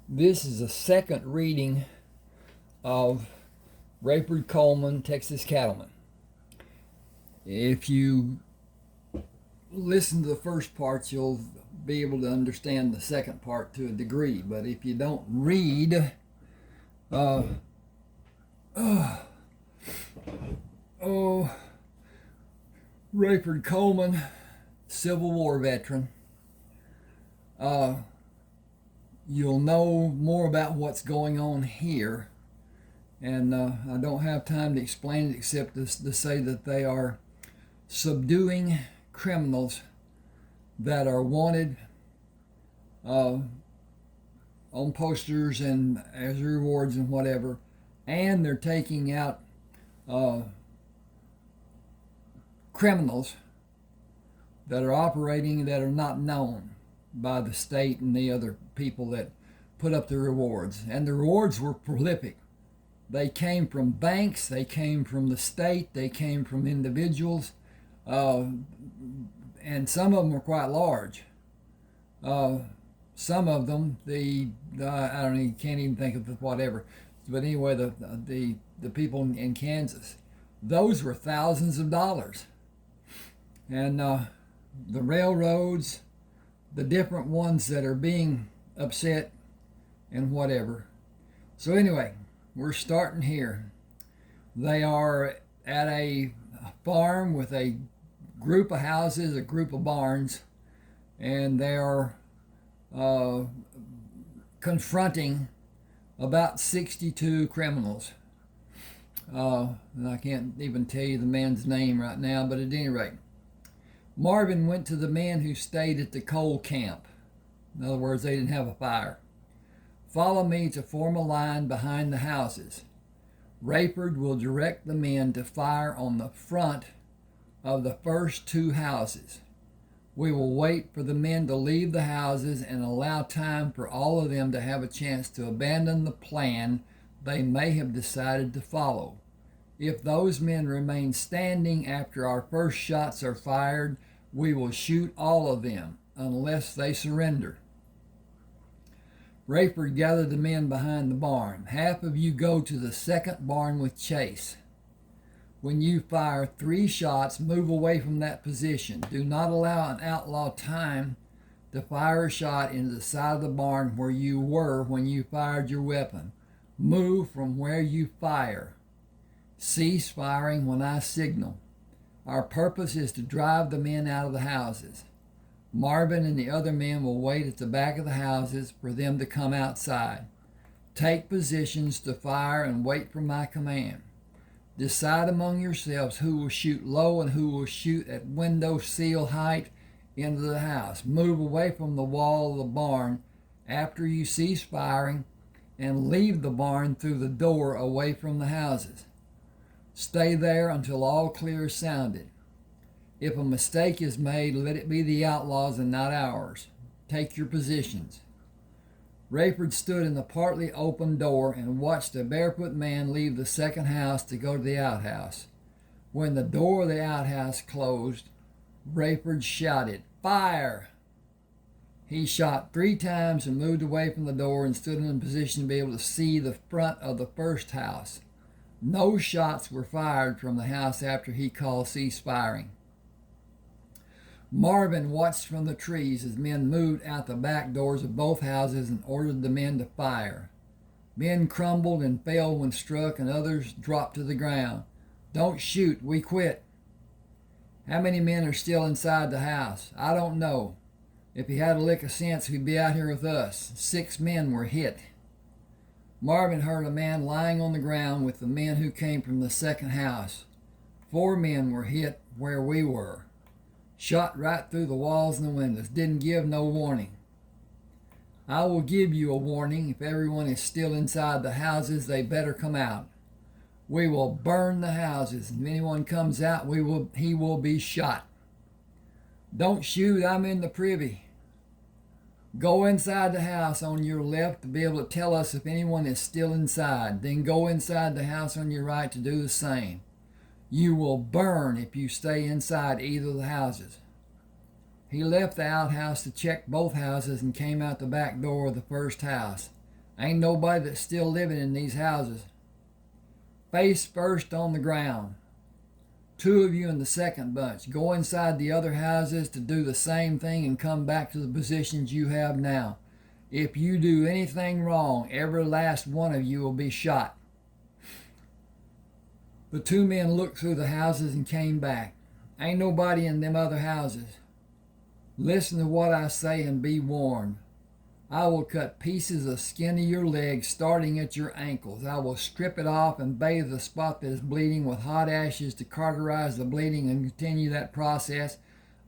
This is a second reading of Rayford Coleman Texas Cattleman. If you listen to the first part, you'll be able to understand the second part to a degree. But if you don't read, Rayford Coleman, Civil War veteran, you'll know more about what's going on here. And I don't have time to explain it except to say that they are subduing criminals that are wanted on posters and as rewards and whatever. And they're taking out criminals that are operating that are not known by the state and the other people that put up the rewards. And the rewards were prolific. They came from banks, they came from the state, they came from individuals, and some of them were quite large. Some of them, I don't even, can't even think of the whatever, but anyway, the people in Kansas, those were thousands of dollars. And the railroads, the different ones that are being upset and whatever. So anyway, we're starting here. They are at a farm with a group of houses, a group of barns, and they are confronting about 62 criminals. And I can't even tell you the man's name right now, but at any rate, Marvin went to the men who stayed at the coal camp. In other words, they didn't have a fire. Follow me to form a line behind the houses. Rayford will direct the men to fire on the front of the first two houses. We will wait for the men to leave the houses and allow time for all of them to have a chance to abandon the plan they may have decided to follow. If those men remain standing after our first shots are fired, we will shoot all of them unless they surrender. Rayford gathered the men behind the barn. Half of you go to the second barn with Chase. When you fire 3 shots, move away from that position. Do not allow an outlaw time to fire a shot into the side of the barn where you were when you fired your weapon. Move from where you fire. Cease firing when I signal. Our purpose is to drive the men out of the houses. Marvin and the other men will wait at the back of the houses for them to come outside. Take positions to fire and wait for my command. Decide among yourselves who will shoot low and who will shoot at window sill height into the house. Move away from the wall of the barn after you cease firing and leave the barn through the door away from the houses. Stay there until all clear is sounded. If a mistake is made, let it be the outlaws and not ours. Take your positions. Rayford stood in the partly open door and watched a barefoot man leave the second house to go to the outhouse. When the door of the outhouse closed, Rayford shouted, "Fire!" He shot 3 times and moved away from the door and stood in a position to be able to see the front of the first house. No shots were fired from the house after he called cease firing. Marvin watched from the trees as men moved out the back doors of both houses and ordered the men to fire. Men crumbled and fell when struck, and others dropped to the ground. "Don't shoot, we quit." "How many men are still inside the house?" "I don't know. If he had a lick of sense, he'd be out here with us." 6 men were hit. Marvin heard a man lying on the ground with the men who came from the second house. 4 men were hit where we were. Shot right through the walls and the windows. Didn't give no warning. "I will give you a warning. If everyone is still inside the houses, they better come out. We will burn the houses. If anyone comes out, he will be shot." "Don't shoot, I'm in the privy." "Go inside the house on your left to be able to tell us if anyone is still inside. Then go inside the house on your right to do the same. You will burn if you stay inside either of the houses." He left the outhouse to check both houses and came out the back door of the first house. Ain't nobody that's still living in these houses. Face first on the ground. 2 of you in the second bunch. Go inside the other houses to do the same thing and come back to the positions you have now. If you do anything wrong, every last one of you will be shot. The 2 men looked through the houses and came back. Ain't nobody in them other houses. Listen to what I say and be warned. I will cut pieces of skin of your legs starting at your ankles. I will strip it off and bathe the spot that is bleeding with hot ashes to cauterize the bleeding and continue that process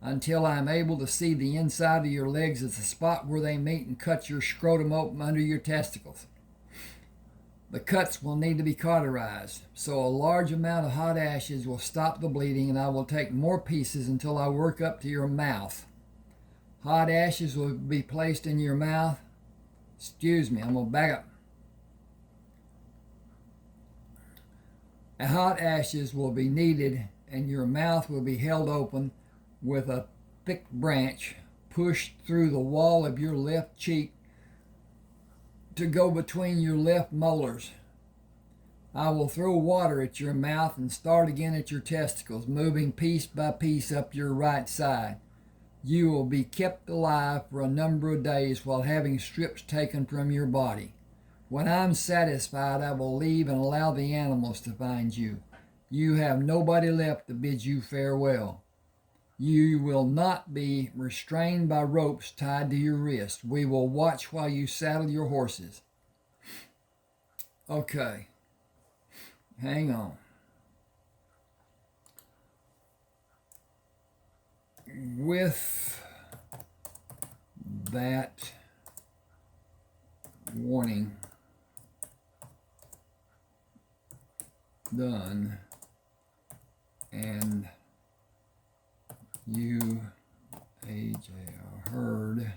until I am able to see the inside of your legs as the spot where they meet and cut your scrotum open under your testicles. The cuts will need to be cauterized, so a large amount of hot ashes will stop the bleeding, and I will take more pieces until I work up to your mouth. Hot ashes will be placed in your mouth. Excuse me, I'm going to back up. Hot ashes will be needed, and your mouth will be held open with a thick branch pushed through the wall of your left cheek to go between your left molars. I will throw water at your mouth and start again at your testicles, moving piece by piece up your right side. You will be kept alive for a number of days while having strips taken from your body. When I'm satisfied, I will leave and allow the animals to find you. You have nobody left to bid you farewell. You will not be restrained by ropes tied to your wrist. We will watch while you saddle your horses. Okay. Hang on. With that warning done, and you, AJ, are heard,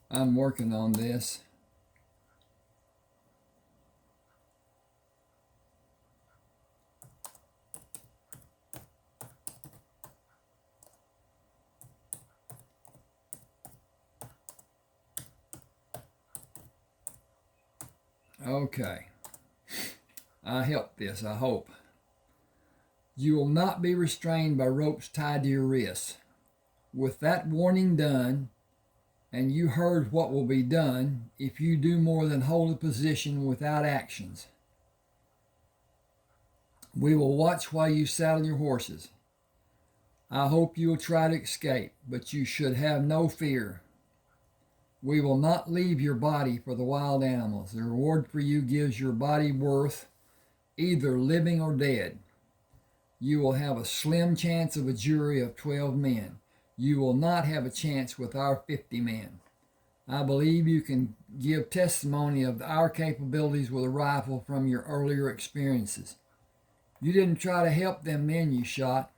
I'm working on this. Okay. I helped this, I hope. You will not be restrained by ropes tied to your wrists. With that warning done, and you heard what will be done if you do more than hold a position without actions. We will watch while you saddle your horses. I hope you will try to escape, but you should have no fear. We will not leave your body for the wild animals. The reward for you gives your body worth, either living or dead. You will have a slim chance of a jury of 12 men. You will not have a chance with our 50 men. I believe you can give testimony of our capabilities with a rifle from your earlier experiences. You didn't try to help them men you shot.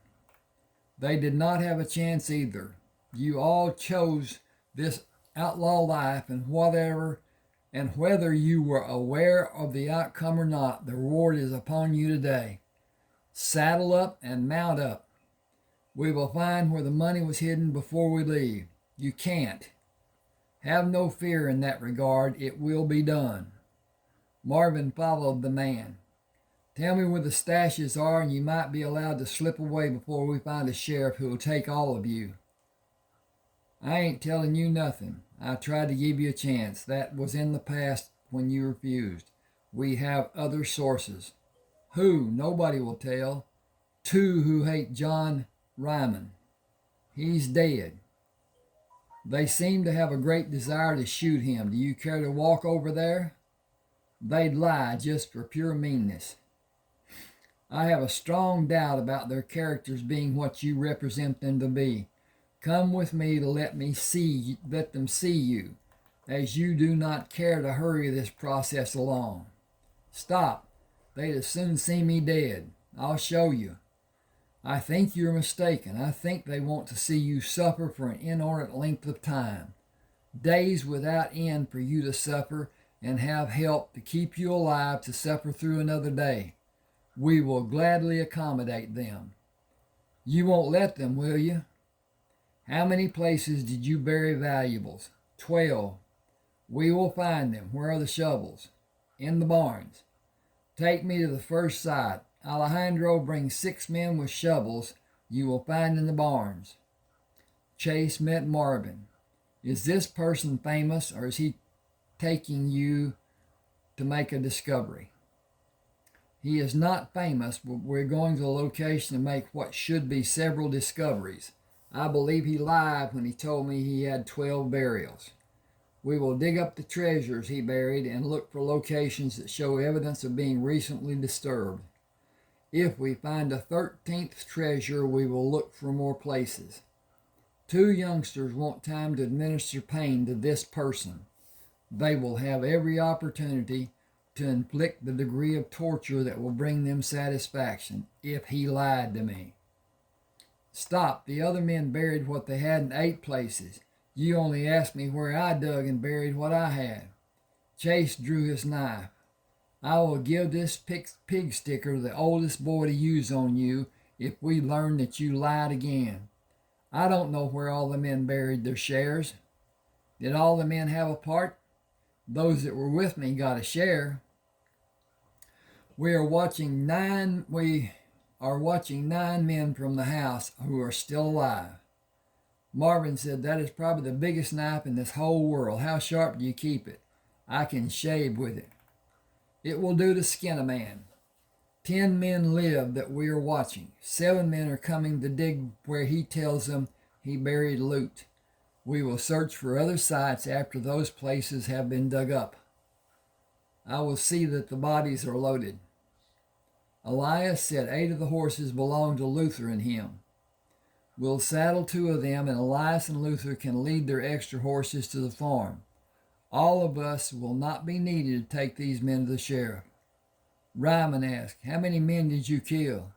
They did not have a chance either. You all chose this outlaw life, and whether you were aware of the outcome or not, the reward is upon you today. Saddle up and mount up. We will find where the money was hidden before we leave. You can't. Have no fear in that regard. It will be done. Marvin followed the man. Tell me where the stashes are, and you might be allowed to slip away before we find a sheriff who will take all of you. I ain't telling you nothing. I tried to give you a chance. That was in the past when you refused. We have other sources. Who? Nobody will tell. 2 who hate John Ryman. He's dead. They seem to have a great desire to shoot him. Do you care to walk over there? They'd lie just for pure meanness. I have a strong doubt about their characters being what you represent them to be. Come with me to let them see you. as you do not care to hurry this process along. Stop. They'd as soon see me dead. I'll show you. I think you're mistaken. I think they want to see you suffer for an inordinate length of time. Days without end for you to suffer and have help to keep you alive to suffer through another day. We will gladly accommodate them. You won't let them, will you? How many places did you bury valuables? 12. We will find them. Where are the shovels? In the barns. Take me to the first site. Alejandro brings 6 men with shovels you will find in the barns. Chase met Marvin. Is this person famous, or is he taking you to make a discovery? He is not famous, but we're going to the location to make what should be several discoveries. I believe he lied when he told me he had 12 burials. We will dig up the treasures he buried and look for locations that show evidence of being recently disturbed. If we find a 13th treasure, we will look for more places. 2 youngsters want time to administer pain to this person. They will have every opportunity to inflict the degree of torture that will bring them satisfaction if he lied to me. Stop. The other men buried what they had in 8 places. You only asked me where I dug and buried what I had. Chase drew his knife. I will give this pig sticker to the oldest boy to use on you if we learn that you lied again. I don't know where all the men buried their shares. Did all the men have a part? Those that were with me got a share. We are watching 9 men from the house who are still alive. Marvin said, that is probably the biggest knife in this whole world. How sharp do you keep it? I can shave with it. It will do to skin a man. 10 men live that we are watching. 7 men are coming to dig where he tells them he buried loot. We will search for other sites after those places have been dug up. I will see that the bodies are loaded. Elias said 8 of the horses belong to Luther and him. We'll saddle 2 of them, and Elias and Luther can lead their extra horses to the farm. All of us will not be needed to take these men to the sheriff. Ryman asked, how many men did you kill?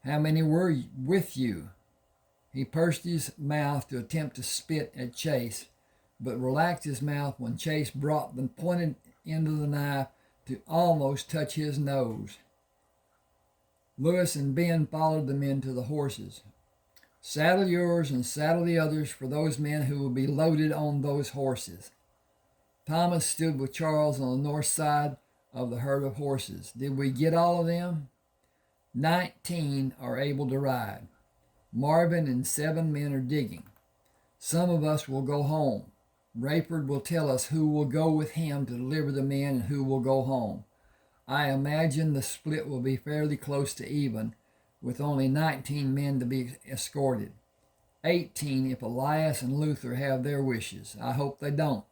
How many were with you? He pursed his mouth to attempt to spit at Chase, but relaxed his mouth when Chase brought the pointed end of the knife to almost touch his nose. Lewis and Ben followed the men to the horses. Saddle yours and saddle the others for those men who will be loaded on those horses. Thomas stood with Charles on the north side of the herd of horses. Did we get all of them? 19 are able to ride. Marvin and 7 men are digging. Some of us will go home. Rayford will tell us who will go with him to deliver the men and who will go home. I imagine the split will be fairly close to even, with only 19 men to be escorted. 18 if Elias and Luther have their wishes. I hope they don't.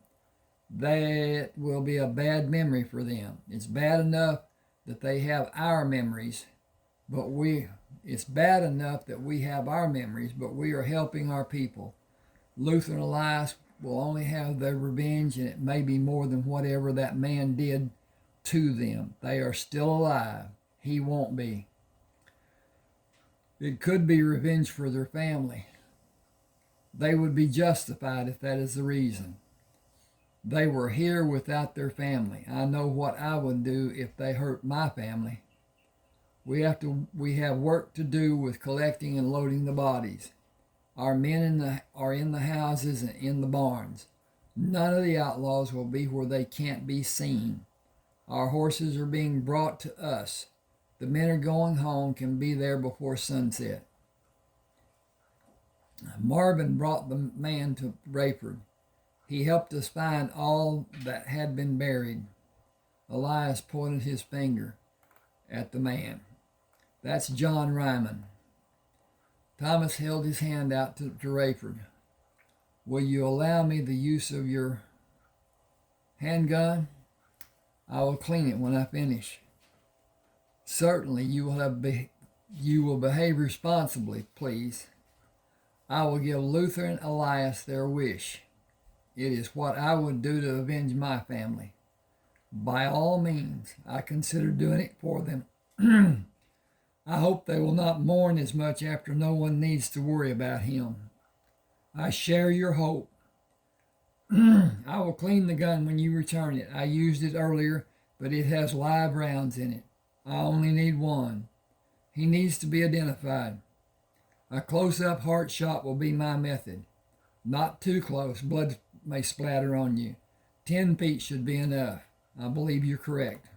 That will be a bad memory for them. It's bad enough that they have our memories, but it's bad enough that we have our memories, but we are helping our people. Luther and Elias will only have their revenge, and it may be more than whatever that man did to them. They are still alive. He won't be. It could be revenge for their family. They would be justified if that is the reason. They were here without their family. I know what I would do if they hurt my family. We have work to do with collecting and loading the bodies. Our men are in the houses and in the barns. None of the outlaws will be where they can't be seen. Our horses are being brought to us. The men are going home, can be there before sunset. Marvin brought the man to Rayford. He helped us find all that had been buried. Elias pointed his finger at the man. That's John Ryman. Thomas held his hand out to Rayford. Will you allow me the use of your handgun? I will clean it when I finish. Certainly, you will behave responsibly, please. I will give Luther and Elias their wish. It is what I would do to avenge my family. By all means, I consider doing it for them. I hope they will not mourn as much after no one needs to worry about him. I share your hope. I will clean the gun when you return it. I used it earlier, but it has live rounds in it. I only need one. He needs to be identified. A close-up heart shot will be my method. Not too close. Blood may splatter on you. 10 feet should be enough. I believe you're correct.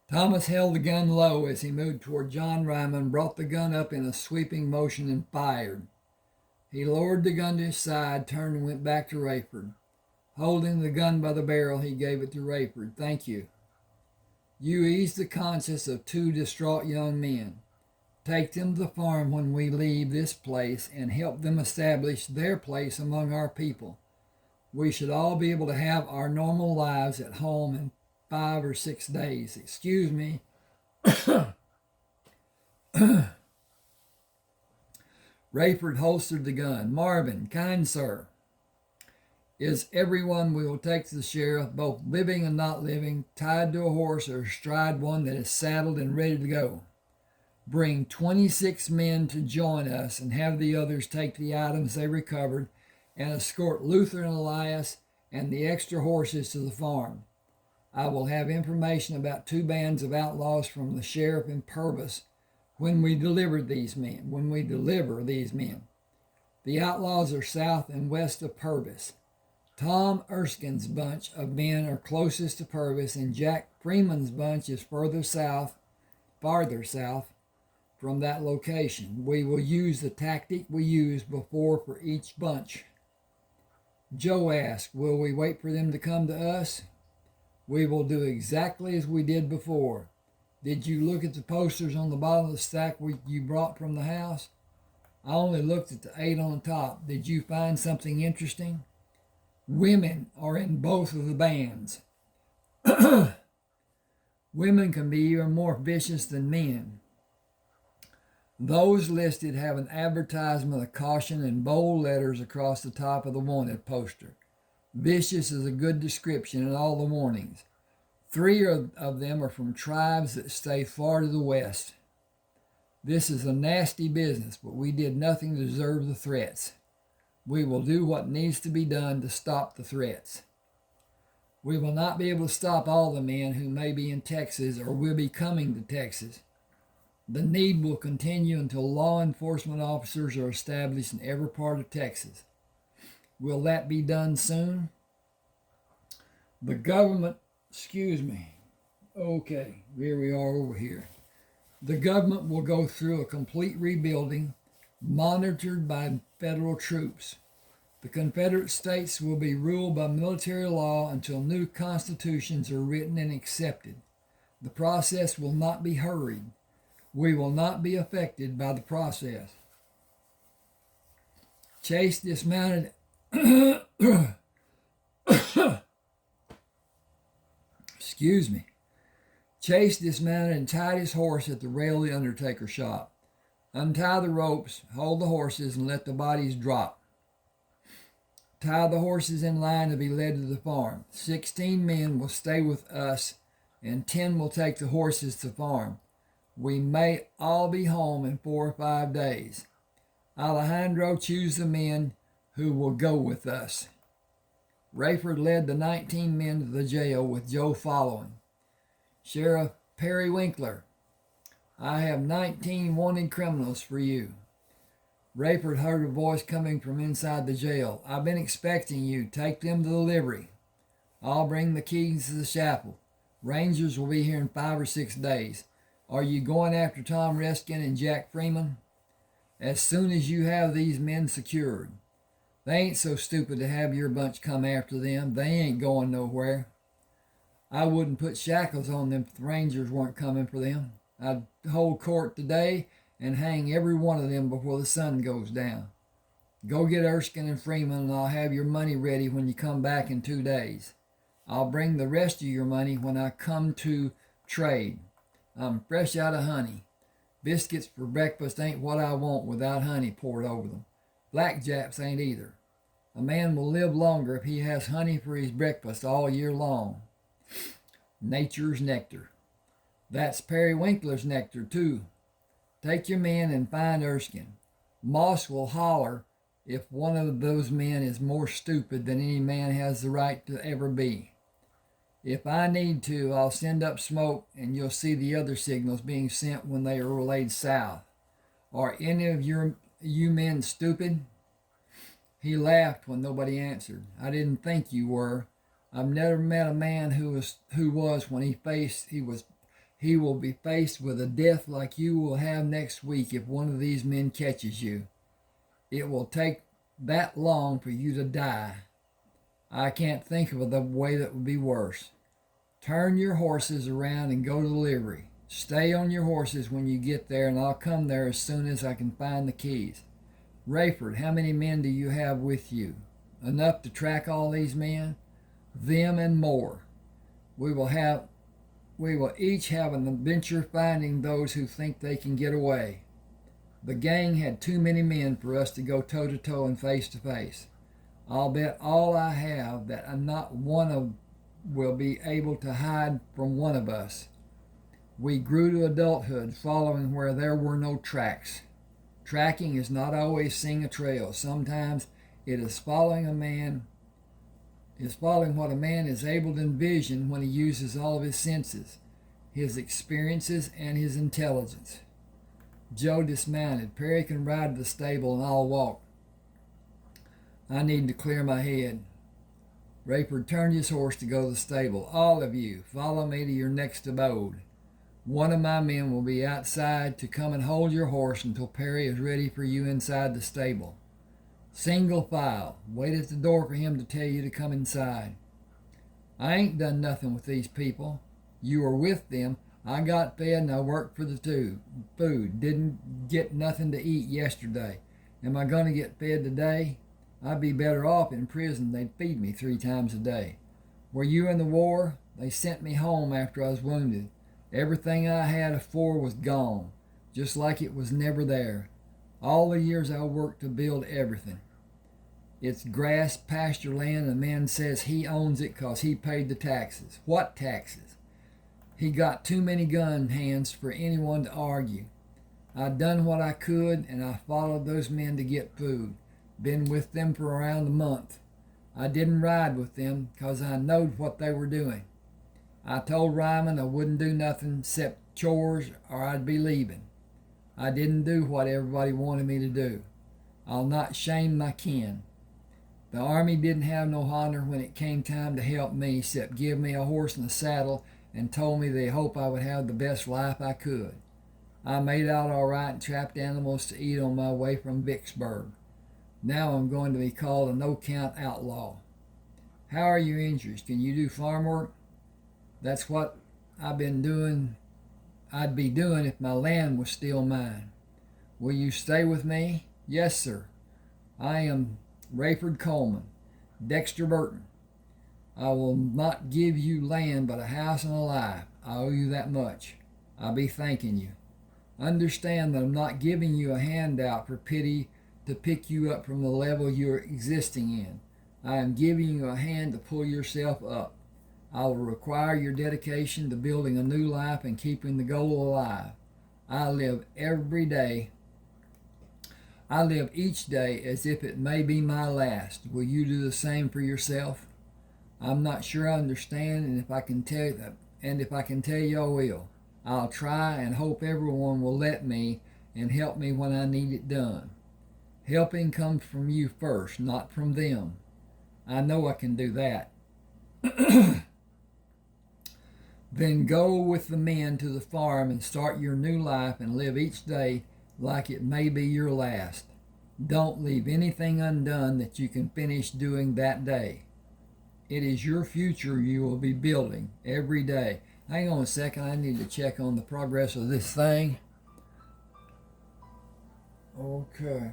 Thomas held the gun low as he moved toward John Ryman, brought the gun up in a sweeping motion, and fired. He lowered the gun to his side, turned, and went back to Rayford. Holding the gun by the barrel, he gave it to Rayford. Thank you. You ease the conscience of 2 distraught young men. Take them to the farm when we leave this place and help them establish their place among our people. We should all be able to have our normal lives at home in 5 or 6 days. Excuse me. Rayford holstered the gun. Marvin, kind sir, is everyone we will take to the sheriff, both living and not living, tied to a horse or astride one that is saddled and ready to go. Bring 26 men to join us and have the others take the items they recovered and escort Luther and Elias and the extra horses to the farm. I will have information about 2 bands of outlaws from the sheriff in Purvis when we deliver these men. The outlaws are south and west of Purvis. Tom Erskine's bunch of men are closest to Purvis, and Jack Freeman's bunch is farther south from that location. We will use the tactic we used before for each bunch. Joe asked, will we wait for them to come to us? We will do exactly as we did before. Did you look at the posters on the bottom of the stack you brought from the house? I only looked at the 8 on the top. Did you find something interesting? Women are in both of the bands. Women can be even more vicious than men. Those listed have an advertisement of caution in bold letters across the top of the wanted poster. Vicious is a good description in all the warnings. 3 of them are from tribes that stay far to the west. This is a nasty business, but we did nothing to deserve the threats. We will do what needs to be done to stop the threats. We will not be able to stop all the men who may be in Texas or will be coming to Texas. The need will continue until law enforcement officers are established in every part of Texas. Will that be done soon? The government, okay, here we are over here. The government will go through a complete rebuilding, monitored by federal troops. The Confederate States will be ruled by military law until new constitutions are written and accepted. The process will not be hurried. We will not be affected by the process. Chase dismounted. Chase dismounted and tied his horse at the rail of the undertaker's shop. Untie the ropes, hold the horses, and let the bodies drop. Tie the horses in line to be led to the farm. 16 men will stay with us, and 10 will take the horses to the farm. We may all be home in 4 or 5 days. Alejandro, choose the men who will go with us. Rayford led the 19 men to the jail, with Joe following. Sheriff Periwinkler, I have 19 wanted criminals for you. Rayford heard a voice coming from inside the jail. I've been expecting you. Take them to the livery. I'll bring the keys to the chapel. Rangers will be here in 5 or 6 days. Are you going after Tom Reskin and Jack Freeman? As soon as you have these men secured. They ain't so stupid to have your bunch come after them. They ain't going nowhere. I wouldn't put shackles on them if the Rangers weren't coming for them. I'd hold court today and hang every one of them before the sun goes down. Go get Erskine and Freeman, and I'll have your money ready when you come back in 2 days. I'll bring the rest of your money when I come to trade. I'm fresh out of honey. Biscuits for breakfast ain't what I want without honey poured over them. Blackjacks ain't either. A man will live longer if he has honey for his breakfast all year long. Nature's nectar. That's periwinkler's nectar, too. Take your men and find Erskine. Moss will holler if one of those men is more stupid than any man has the right to ever be. If I need to, I'll send up smoke and you'll see the other signals being sent when they are relayed south. Are any of you men stupid? He laughed when nobody answered. I didn't think you were. I've never met a man who was when he will be faced with a death like you will have next week if one of these men catches you. It will take that long for you to die. I can't think of a way that would be worse. Turn your horses around and go to the livery. Stay on your horses when you get there, and I'll come there as soon as I can find the keys. Rayford, how many men do you have with you? Enough to track all these men? Them and more. We will each have an adventure finding those who think they can get away. The gang had too many men for us to go toe-to-toe and face-to-face. I'll bet all I have that not one will be able to hide from one of us. We grew to adulthood following where there were no tracks. Tracking is not always seeing a trail. Sometimes it is following what a man is able to envision when he uses all of his senses, his experiences, and his intelligence. Joe dismounted. Perry can ride to the stable and I'll walk. I need to clear my head. Rayford turned his horse to go to the stable. All of you, follow me to your next abode. One of my men will be outside to come and hold your horse until Perry is ready for you inside the stable. Single file. Wait at the door for him to tell you to come inside. I ain't done nothing with these people. You were with them. I got fed and I worked for the food. Didn't get nothing to eat yesterday. Am I going to get fed today? I'd be better off in prison. They'd feed me 3 times a day. Were you in the war? They sent me home after I was wounded. Everything I had afore was gone, just like it was never there. All the years I worked to build everything. It's grass, pasture land, and the man says he owns it 'cause he paid the taxes. What taxes? He got too many gun hands for anyone to argue. I done what I could, and I followed those men to get food. Been with them for around a month. I didn't ride with them 'cause I knowed what they were doing. I told Ryman I wouldn't do nothing except chores or I'd be leaving. I didn't do what everybody wanted me to do. I'll not shame my kin. The Army didn't have no honor when it came time to help me except give me a horse and a saddle and told me they hoped I would have the best life I could. I made out all right and trapped animals to eat on my way from Vicksburg. Now I'm going to be called a no-count outlaw. How are your injuries? Can you do farm work? That's what I'd be doing if my land was still mine. Will you stay with me? Yes, sir. I am Rayford Coleman, Dexter Burton. I will not give you land but a house and a life. I owe you that much. I'll be thanking you. Understand that I'm not giving you a handout for pity to pick you up from the level you're existing in. I am giving you a hand to pull yourself up. I will require your dedication to building a new life and keeping the goal alive. I live each day as if it may be my last. Will you do the same for yourself? I'm not sure I understand, and if I can tell you I will. I'll try and hope everyone will let me and help me when I need it done. Helping comes from you first, not from them. I know I can do that. Then go with the men to the farm and start your new life and live each day like it may be your last. Don't leave anything undone that you can finish doing that day. It is your future you will be building every day. Hang on a second, I need to check on the progress of this thing. Okay.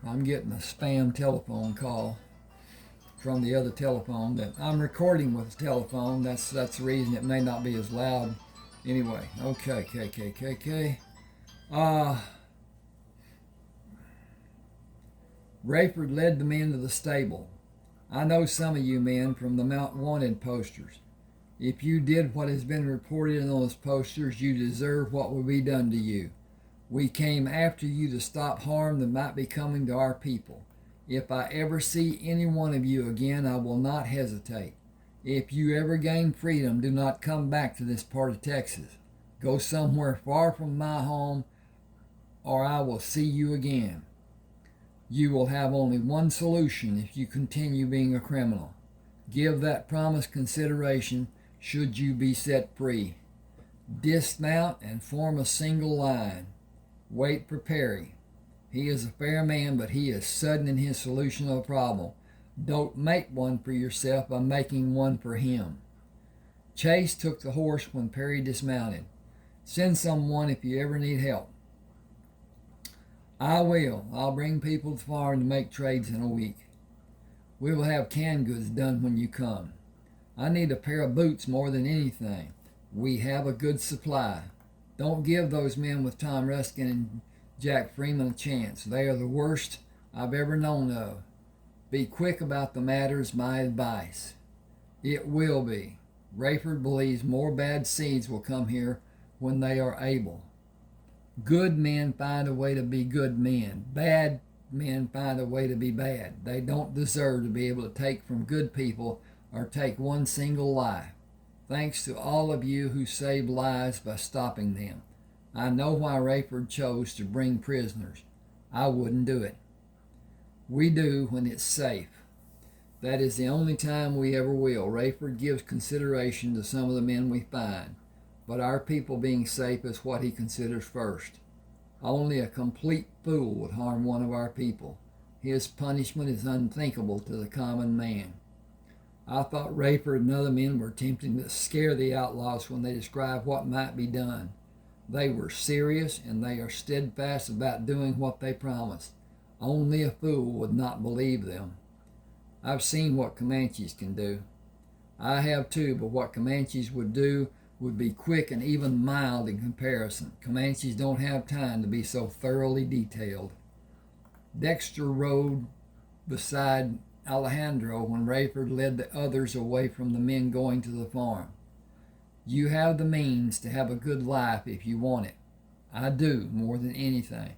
I'm getting a spam telephone call from the other telephone that I'm recording with the telephone. That's the reason it may not be as loud. Anyway, okay. Rayford led the men to the stable. I know some of you men from the Mount Wanted posters. If you did what has been reported in those posters, you deserve what will be done to you. We came after you to stop harm that might be coming to our people. If I ever see any one of you again, I will not hesitate. If you ever gain freedom, do not come back to this part of Texas. Go somewhere far from my home, or I will see you again. You will have only one solution if you continue being a criminal. Give that promise consideration should you be set free. Dismount and form a single line. Wait for Perry. He is a fair man, but he is sudden in his solution of a problem. Don't make one for yourself by making one for him. Chase took the horse when Perry dismounted. Send someone if you ever need help. I will. I'll bring people to the farm to make trades in a week. We will have canned goods done when you come. I need a pair of boots more than anything. We have a good supply. Don't give those men with Tom Ruskin and Jack Freeman a chance. They are the worst I've ever known of. Be quick about the matter is my advice. It will be. Rayford believes more bad seeds will come here when they are able. Good men find a way to be good men. Bad men find a way to be bad. They don't deserve to be able to take from good people or take one single life. Thanks to all of you who saved lives by stopping them. I know why Rayford chose to bring prisoners. I wouldn't do it. We do when it's safe. That is the only time we ever will. Rayford gives consideration to some of the men we find, but our people being safe is what he considers first. Only a complete fool would harm one of our people. His punishment is unthinkable to the common man. I thought Rayford and other men were attempting to scare the outlaws when they described what might be done. They were serious, and they are steadfast about doing what they promised. Only a fool would not believe them. I've seen what Comanches can do. I have too, but what Comanches would do would be quick and even mild in comparison. Comanches don't have time to be so thoroughly detailed. Dexter rode beside Alejandro when Rayford led the others away from the men going to the farm. You have the means to have a good life if you want it. I do, more than anything.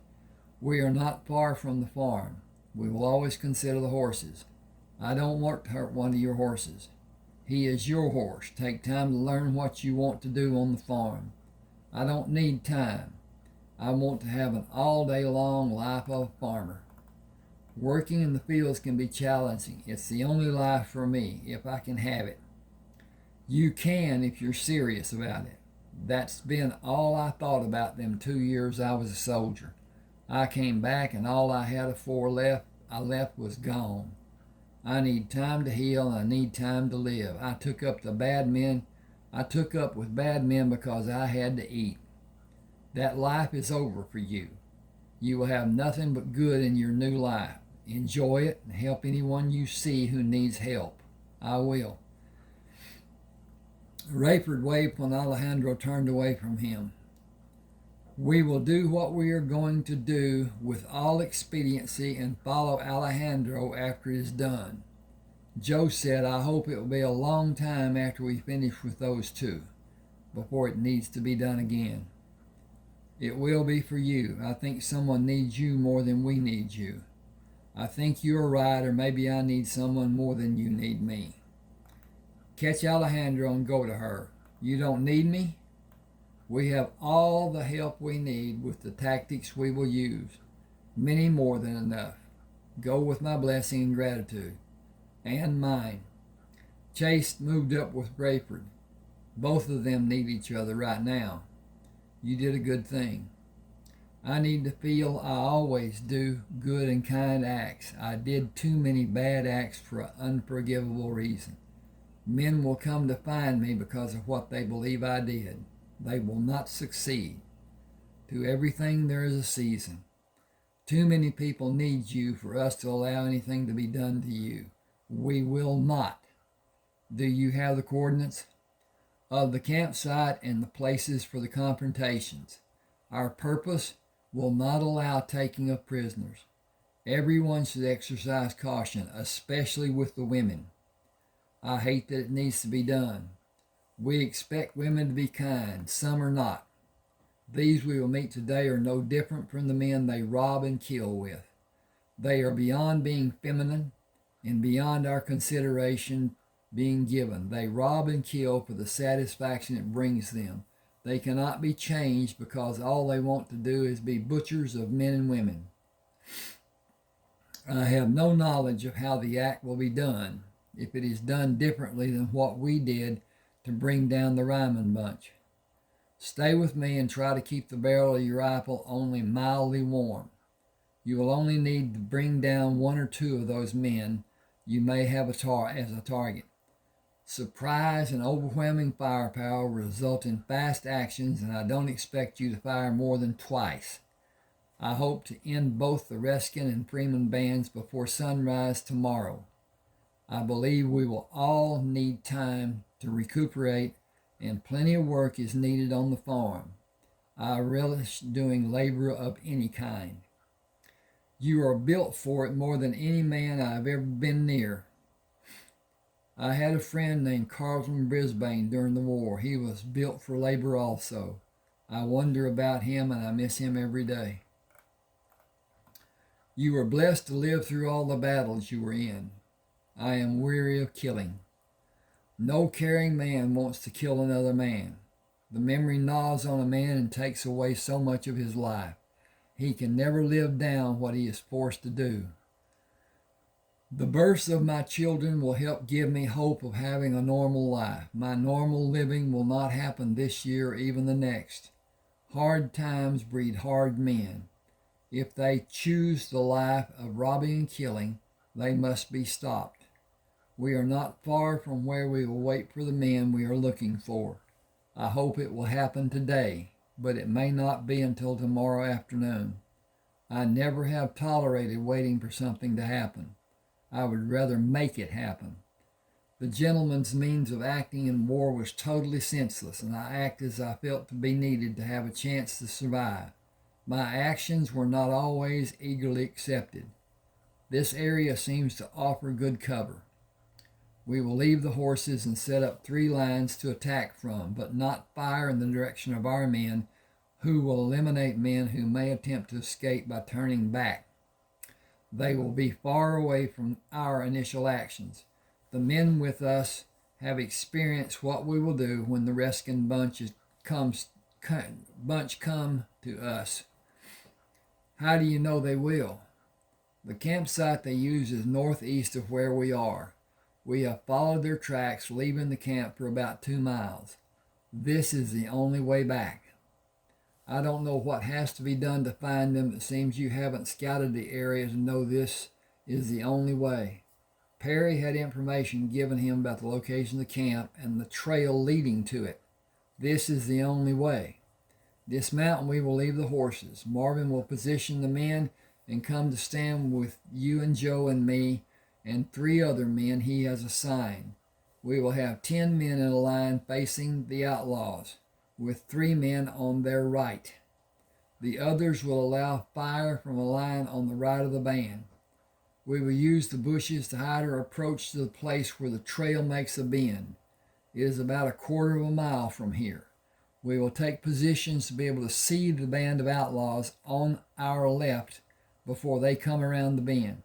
We are not far from the farm. We will always consider the horses. I don't want to hurt one of your horses. He is your horse. Take time to learn what you want to do on the farm. I don't need time. I want to have an all-day long life of a farmer. Working in the fields can be challenging. It's the only life for me, if I can have it. You can if you're serious about it. That's been all I thought about them 2 years I was a soldier. I came back and all I had I left was gone. I need time to heal and I need time to live. I took up with bad men because I had to eat. That life is over for you. You will have nothing but good in your new life. Enjoy it and help anyone you see who needs help. I will. Rayford waved when Alejandro turned away from him. We will do what we are going to do with all expediency and follow Alejandro after it is done. Joe said, I hope it will be a long time after we finish with those two, before it needs to be done again. It will be for you. I think someone needs you more than we need you. I think you're right, or maybe I need someone more than you need me. Catch Alejandro and go to her. You don't need me? We have all the help we need with the tactics we will use. Many more than enough. Go with my blessing and gratitude. And mine. Chase moved up with Rayford. Both of them need each other right now. You did a good thing. I need to feel I always do good and kind acts. I did too many bad acts for an unforgivable reason. Men will come to find me because of what they believe I did. They will not succeed. To everything there is a season. Too many people need you for us to allow anything to be done to you. We will not. Do you have the coordinates of the campsite and the places for the confrontations? Our purpose will not allow taking of prisoners. Everyone should exercise caution, especially with the women. I hate that it needs to be done. We expect women to be kind. Some are not. These we will meet today are no different from the men they rob and kill with. They are beyond being feminine and beyond our consideration being given. They rob and kill for the satisfaction it brings them. They cannot be changed because all they want to do is be butchers of men and women. I have no knowledge of how the act will be done, if it is done differently than what we did to bring down the Ryman bunch. Stay with me and try to keep the barrel of your rifle only mildly warm. You will only need to bring down one or two of those men you may have as a target. Surprise and overwhelming firepower result in fast actions, and I don't expect you to fire more than twice. I hope to end both the Reskin and Freeman bands before sunrise tomorrow. I believe we will all need time to recuperate, and plenty of work is needed on the farm. I relish doing labor of any kind. You are built for it more than any man I have ever been near. I had a friend named Carlton Brisbane during the war. He was built for labor also. I wonder about him and I miss him every day. You were blessed to live through all the battles you were in. I am weary of killing. No caring man wants to kill another man. The memory gnaws on a man and takes away so much of his life. He can never live down what he is forced to do. The births of my children will help give me hope of having a normal life. My normal living will not happen this year or even the next. Hard times breed hard men. If they choose the life of robbing and killing, they must be stopped. We are not far from where we will wait for the men we are looking for. I hope it will happen today, but it may not be until tomorrow afternoon. I never have tolerated waiting for something to happen. I would rather make it happen. The gentleman's means of acting in war was totally senseless, and I acted as I felt to be needed to have a chance to survive. My actions were not always eagerly accepted. This area seems to offer good cover. We will leave the horses and set up 3 lines to attack from, but not fire in the direction of our men, who will eliminate men who may attempt to escape by turning back. They will be far away from our initial actions. The men with us have experienced what we will do when the Reskin bunch come to us. How do you know they will? The campsite they use is northeast of where we are. We have followed their tracks, leaving the camp for about 2 miles. This is the only way back. I don't know what has to be done to find them. It seems you haven't scouted the area to know this is the only way. Perry had information given him about the location of the camp and the trail leading to it. This is the only way. Dismount and we will leave the horses. Marvin will position the men and come to stand with you and Joe and me and 3 other men he has assigned. We will have 10 men in a line facing the outlaws, with 3 men on their right. The others will allow fire from a line on the right of the band. We will use the bushes to hide our approach to the place where the trail makes a bend. It is about 1/4 of a mile from here. We will take positions to be able to see the band of outlaws on our left before they come around the bend.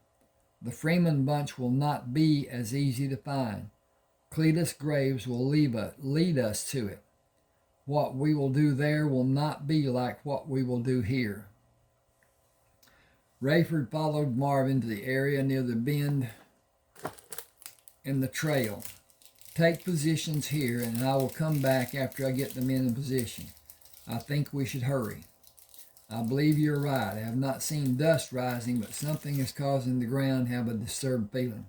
The Freeman bunch will not be as easy to find. Cletus Graves will lead us to it. What we will do there will not be like what we will do here. Rayford followed Marvin to the area near the bend in the trail. Take positions here, and I will come back after I get the men in position. I think we should hurry. I believe you're right. I have not seen dust rising, but something is causing the ground to have a disturbed feeling.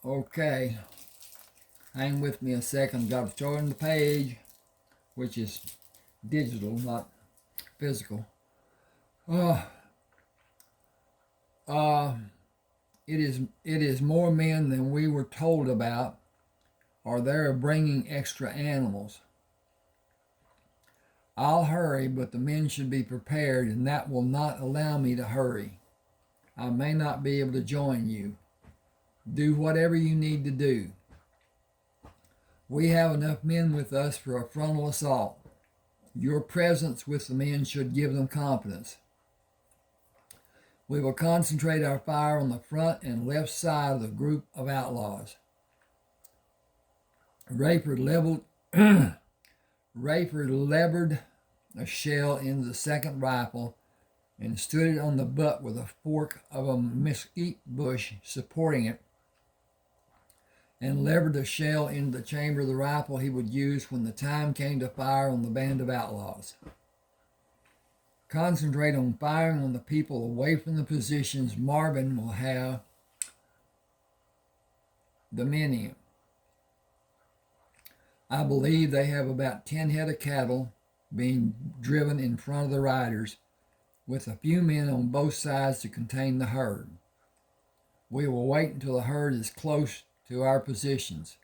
Okay. Hang with me a second. Got to show in the page, which is digital, not physical. It is more men than we were told about, or they're bringing extra animals. I'll hurry, but the men should be prepared, and that will not allow me to hurry. I may not be able to join you. Do whatever you need to do. We have enough men with us for a frontal assault. Your presence with the men should give them confidence. We will concentrate our fire on the front and left side of the group of outlaws. Rayford levered a shell into the second rifle and stood it on the butt with a fork of a mesquite bush supporting it, and levered the shell into the chamber of the rifle he would use when the time came to fire on the band of outlaws. Concentrate on firing on the people away from the positions Marvin will have the men in. I believe they have about 10 head of cattle being driven in front of the riders, with a few men on both sides to contain the herd. We will wait until the herd is close to our positions.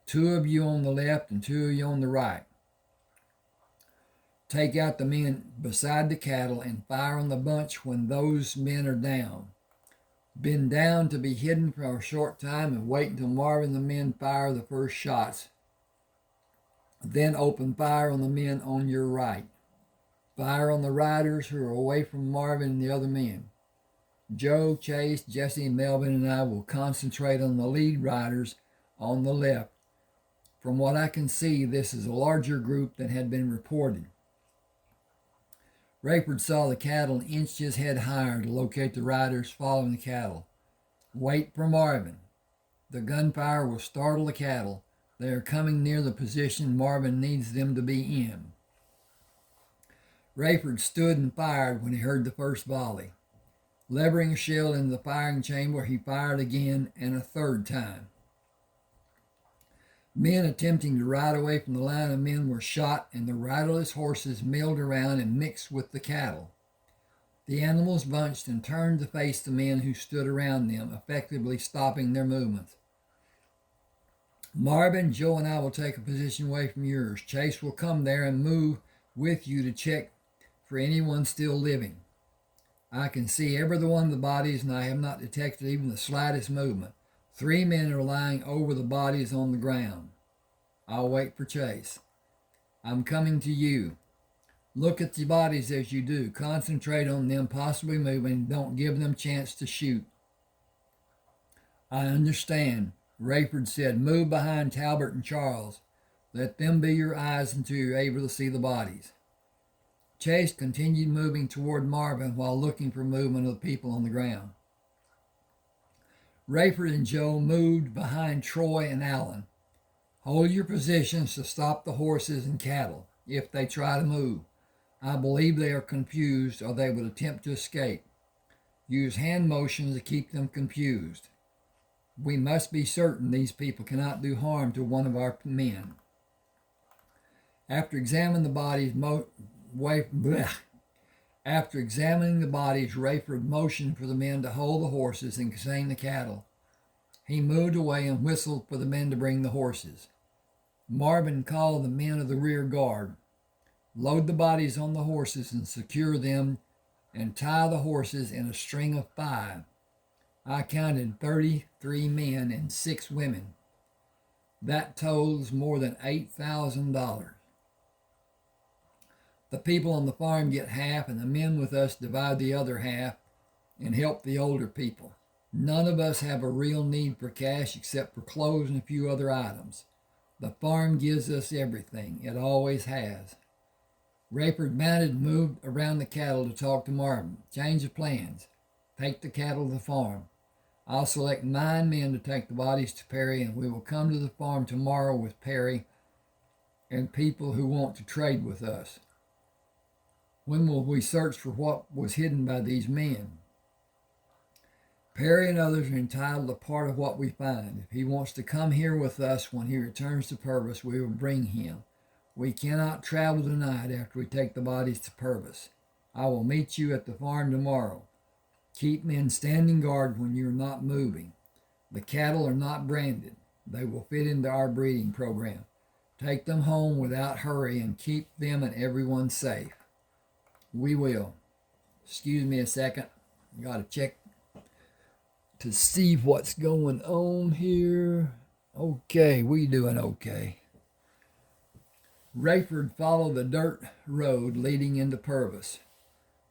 2 of you on the left and 2 of you on the right. Take out the men beside the cattle and fire on the bunch when those men are down. Bend down to be hidden for a short time and wait until Marvin and the men fire the first shots. Then open fire on the men on your right. Fire on the riders who are away from Marvin and the other men. Joe, Chase, Jesse, Melvin, and I will concentrate on the lead riders on the left. From what I can see, this is a larger group than had been reported. Rayford saw the cattle and inched his head higher to locate the riders following the cattle. Wait for Marvin. The gunfire will startle the cattle. They are coming near the position Marvin needs them to be in. Rayford stood and fired when he heard the first volley. Levering a shell into the firing chamber, he fired again and a third time. Men attempting to ride away from the line of men were shot, and the riderless horses milled around and mixed with the cattle. The animals bunched and turned to face the men who stood around them, effectively stopping their movements. Marvin, Joe, and I will take a position away from yours. Chase will come there and move with you to check for anyone still living. I can see every one of the bodies, and I have not detected even the slightest movement. 3 men are lying over the bodies on the ground. I'll wait for Chase. I'm coming to you. Look at the bodies as you do. Concentrate on them possibly moving. Don't give them a chance to shoot. I understand. Rayford said, move behind Talbot and Charles. Let them be your eyes until you're able to see the bodies. Chase continued moving toward Marvin while looking for movement of the people on the ground. Rayford and Joe moved behind Troy and Allen. Hold your positions to stop the horses and cattle if they try to move. I believe they are confused or they would attempt to escape. Use hand motions to keep them confused. We must be certain these people cannot do harm to one of our men. After examining the bodies, Rayford motioned for the men to hold the horses and contain the cattle. He moved away and whistled for the men to bring the horses. Marvin called the men of the rear guard. Load the bodies on the horses and secure them, and tie the horses in a string of 5. I counted 33 men and 6 women. That totals more than $8,000. The people on the farm get half, and the men with us divide the other half and help the older people. None of us have a real need for cash except for clothes and a few other items. The farm gives us everything. It always has. Rayford mounted and moved around the cattle to talk to Marvin. Change of plans. Take the cattle to the farm. I'll select 9 men to take the bodies to Perry, and we will come to the farm tomorrow with Perry and people who want to trade with us. When will we search for what was hidden by these men? Perry and others are entitled to part of what we find. If he wants to come here with us when he returns to Purvis, we will bring him. We cannot travel tonight after we take the bodies to Purvis. I will meet you at the farm tomorrow. Keep men standing guard when you're not moving. The cattle are not branded. They will fit into our breeding program. Take them home without hurry and keep them and everyone safe. We will. Excuse me a second. I gotta check to see what's going on here. Okay, we doing okay. Rayford followed the dirt road leading into Purvis.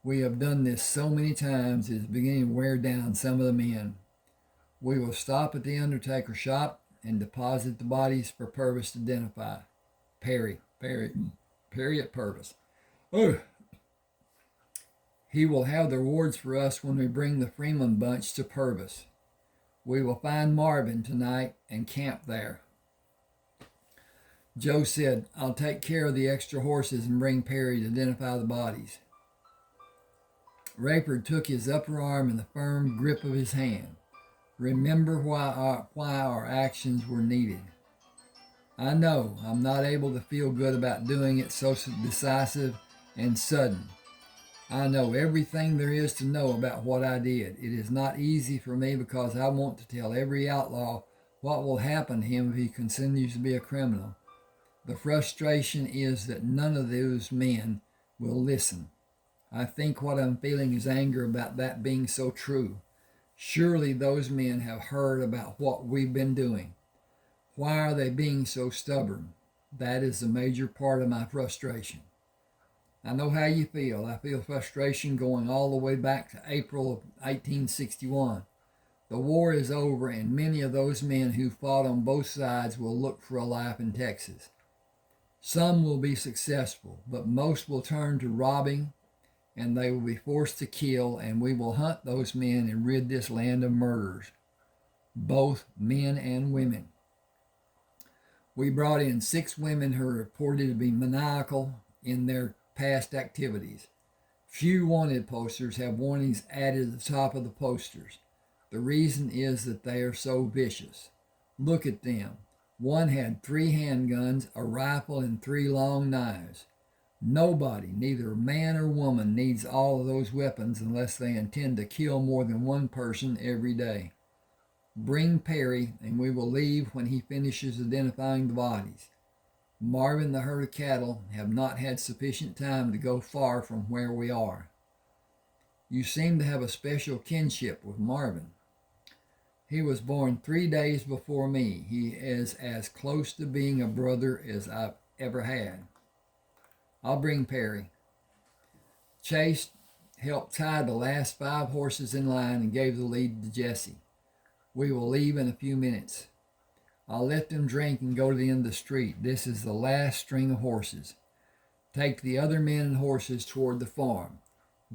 We have done this so many times it's beginning to wear down some of the men. We will stop at the undertaker shop and deposit the bodies for Purvis to identify. Perry at Purvis. Oh. He will have the rewards for us when we bring the Freeman bunch to Purvis. We will find Marvin tonight and camp there. Joe said, I'll take care of the extra horses and bring Perry to identify the bodies. Rayford took his upper arm in the firm grip of his hand. Remember why our actions were needed. I know I'm not able to feel good about doing it so decisive and sudden. I know everything there is to know about what I did. It is not easy for me because I want to tell every outlaw what will happen to him if he continues to be a criminal. The frustration is that none of those men will listen. I think what I'm feeling is anger about that being so true. Surely those men have heard about what we've been doing. Why are they being so stubborn? That is a major part of my frustration. I know how you feel. I feel frustration going all the way back to April of 1861. The war is over, and many of those men who fought on both sides will look for a life in Texas. Some will be successful, but most will turn to robbing, and they will be forced to kill, and we will hunt those men and rid this land of murderers, both men and women. We brought in 6 women who are reported to be maniacal in their past activities. Few wanted posters have warnings added at the top of the posters. The reason is that they are so vicious. Look at them. One had 3 handguns, a rifle, and 3 long knives. Nobody, neither man or woman, needs all of those weapons unless they intend to kill more than one person every day. Bring Perry, and we will leave when he finishes identifying the bodies. Marvin the herd of cattle have not had sufficient time to go far from where we are. You seem to have a special kinship with Marvin. He was born 3 days before me. He is as close to being a brother as I've ever had. I'll bring Perry. Chase helped tie the last 5 horses in line and gave the lead to Jesse. We will leave in a few minutes. I'll let them drink and go to the end of the street. This is the last string of horses. Take the other men and horses toward the farm.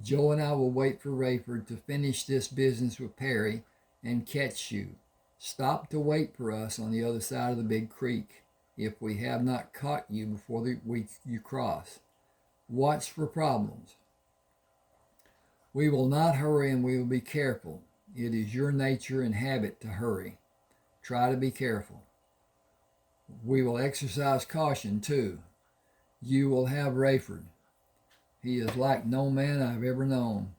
Joe and I will wait for Rayford to finish this business with Perry and catch you. Stop to wait for us on the other side of the big creek if we have not caught you before you cross. Watch for problems. We will not hurry and we will be careful. It is your nature and habit to hurry. Try to be careful. We will exercise caution too. You will have Rayford. He is like no man I've ever known.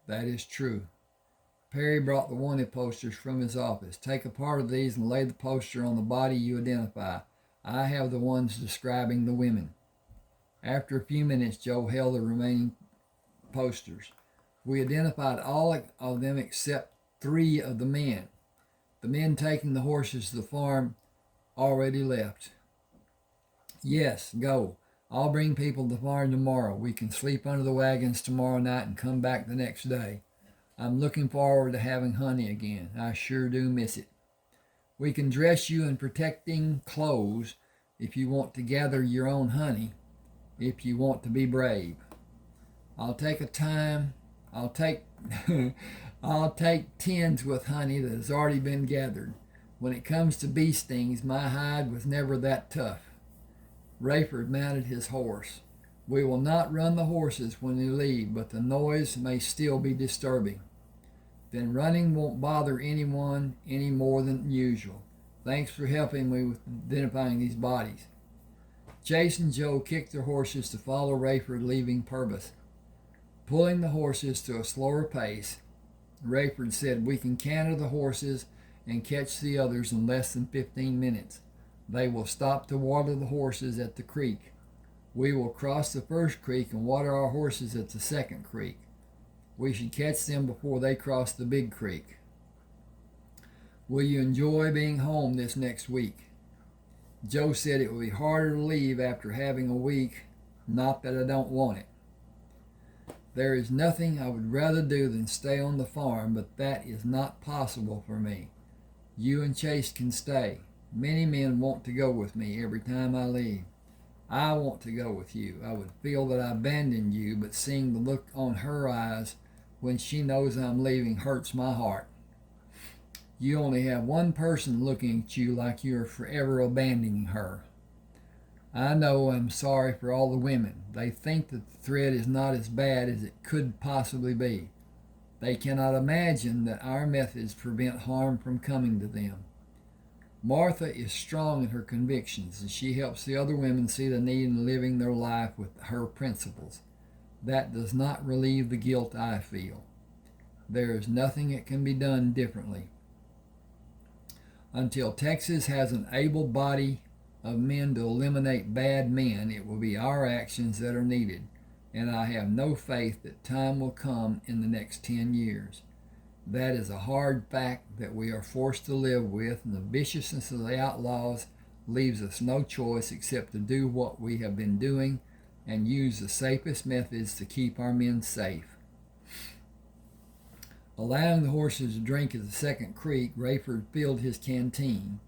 That is true. Perry brought the wanted posters from his office. Take a part of these and lay the poster on the body you identify. I have the ones describing the women. After a few minutes, Joe held the remaining posters. We identified all of them except 3 of the men. The men taking the horses to the farm already left. Yes, go. I'll bring people to the farm tomorrow. We can sleep under the wagons tomorrow night and come back the next day. I'm looking forward to having honey again. I sure do miss it. We can dress you in protecting clothes if you want to gather your own honey, if you want to be brave. I'll take I'll take tins with honey that has already been gathered. When it comes to bee stings, my hide was never that tough. Rayford mounted his horse. We will not run the horses when we leave, but the noise may still be disturbing. Then running won't bother anyone any more than usual. Thanks for helping me with identifying these bodies. Chase and Joe kicked their horses to follow Rayford leaving Purvis. Pulling the horses to a slower pace, Rayford said, we can canter the horses and catch the others in less than 15 minutes. They will stop to water the horses at the creek. We will cross the first creek and water our horses at the second creek. We should catch them before they cross the big creek. Will you enjoy being home this next week? Joe said it would be harder to leave after having a week. Not that I don't want it. There is nothing I would rather do than stay on the farm, but that is not possible for me. You and Chase can stay. Many men want to go with me every time I leave. I want to go with you. I would feel that I abandoned you, but seeing the look on her eyes when she knows I'm leaving hurts my heart. You only have one person looking at you like you're forever abandoning her. I know I'm sorry for all the women. They think that the threat is not as bad as it could possibly be. They cannot imagine that our methods prevent harm from coming to them. Martha is strong in her convictions, and she helps the other women see the need in living their life with her principles. That does not relieve the guilt I feel. There is nothing that can be done differently. Until Texas has an able body of men to eliminate bad men, it will be our actions that are needed, and I have no faith that time will come in the next 10 years. That is a hard fact that we are forced to live with, and the viciousness of the outlaws leaves us no choice except to do what we have been doing and use the safest methods to keep our men safe. Allowing the horses to drink at the second creek, Rayford filled his canteen.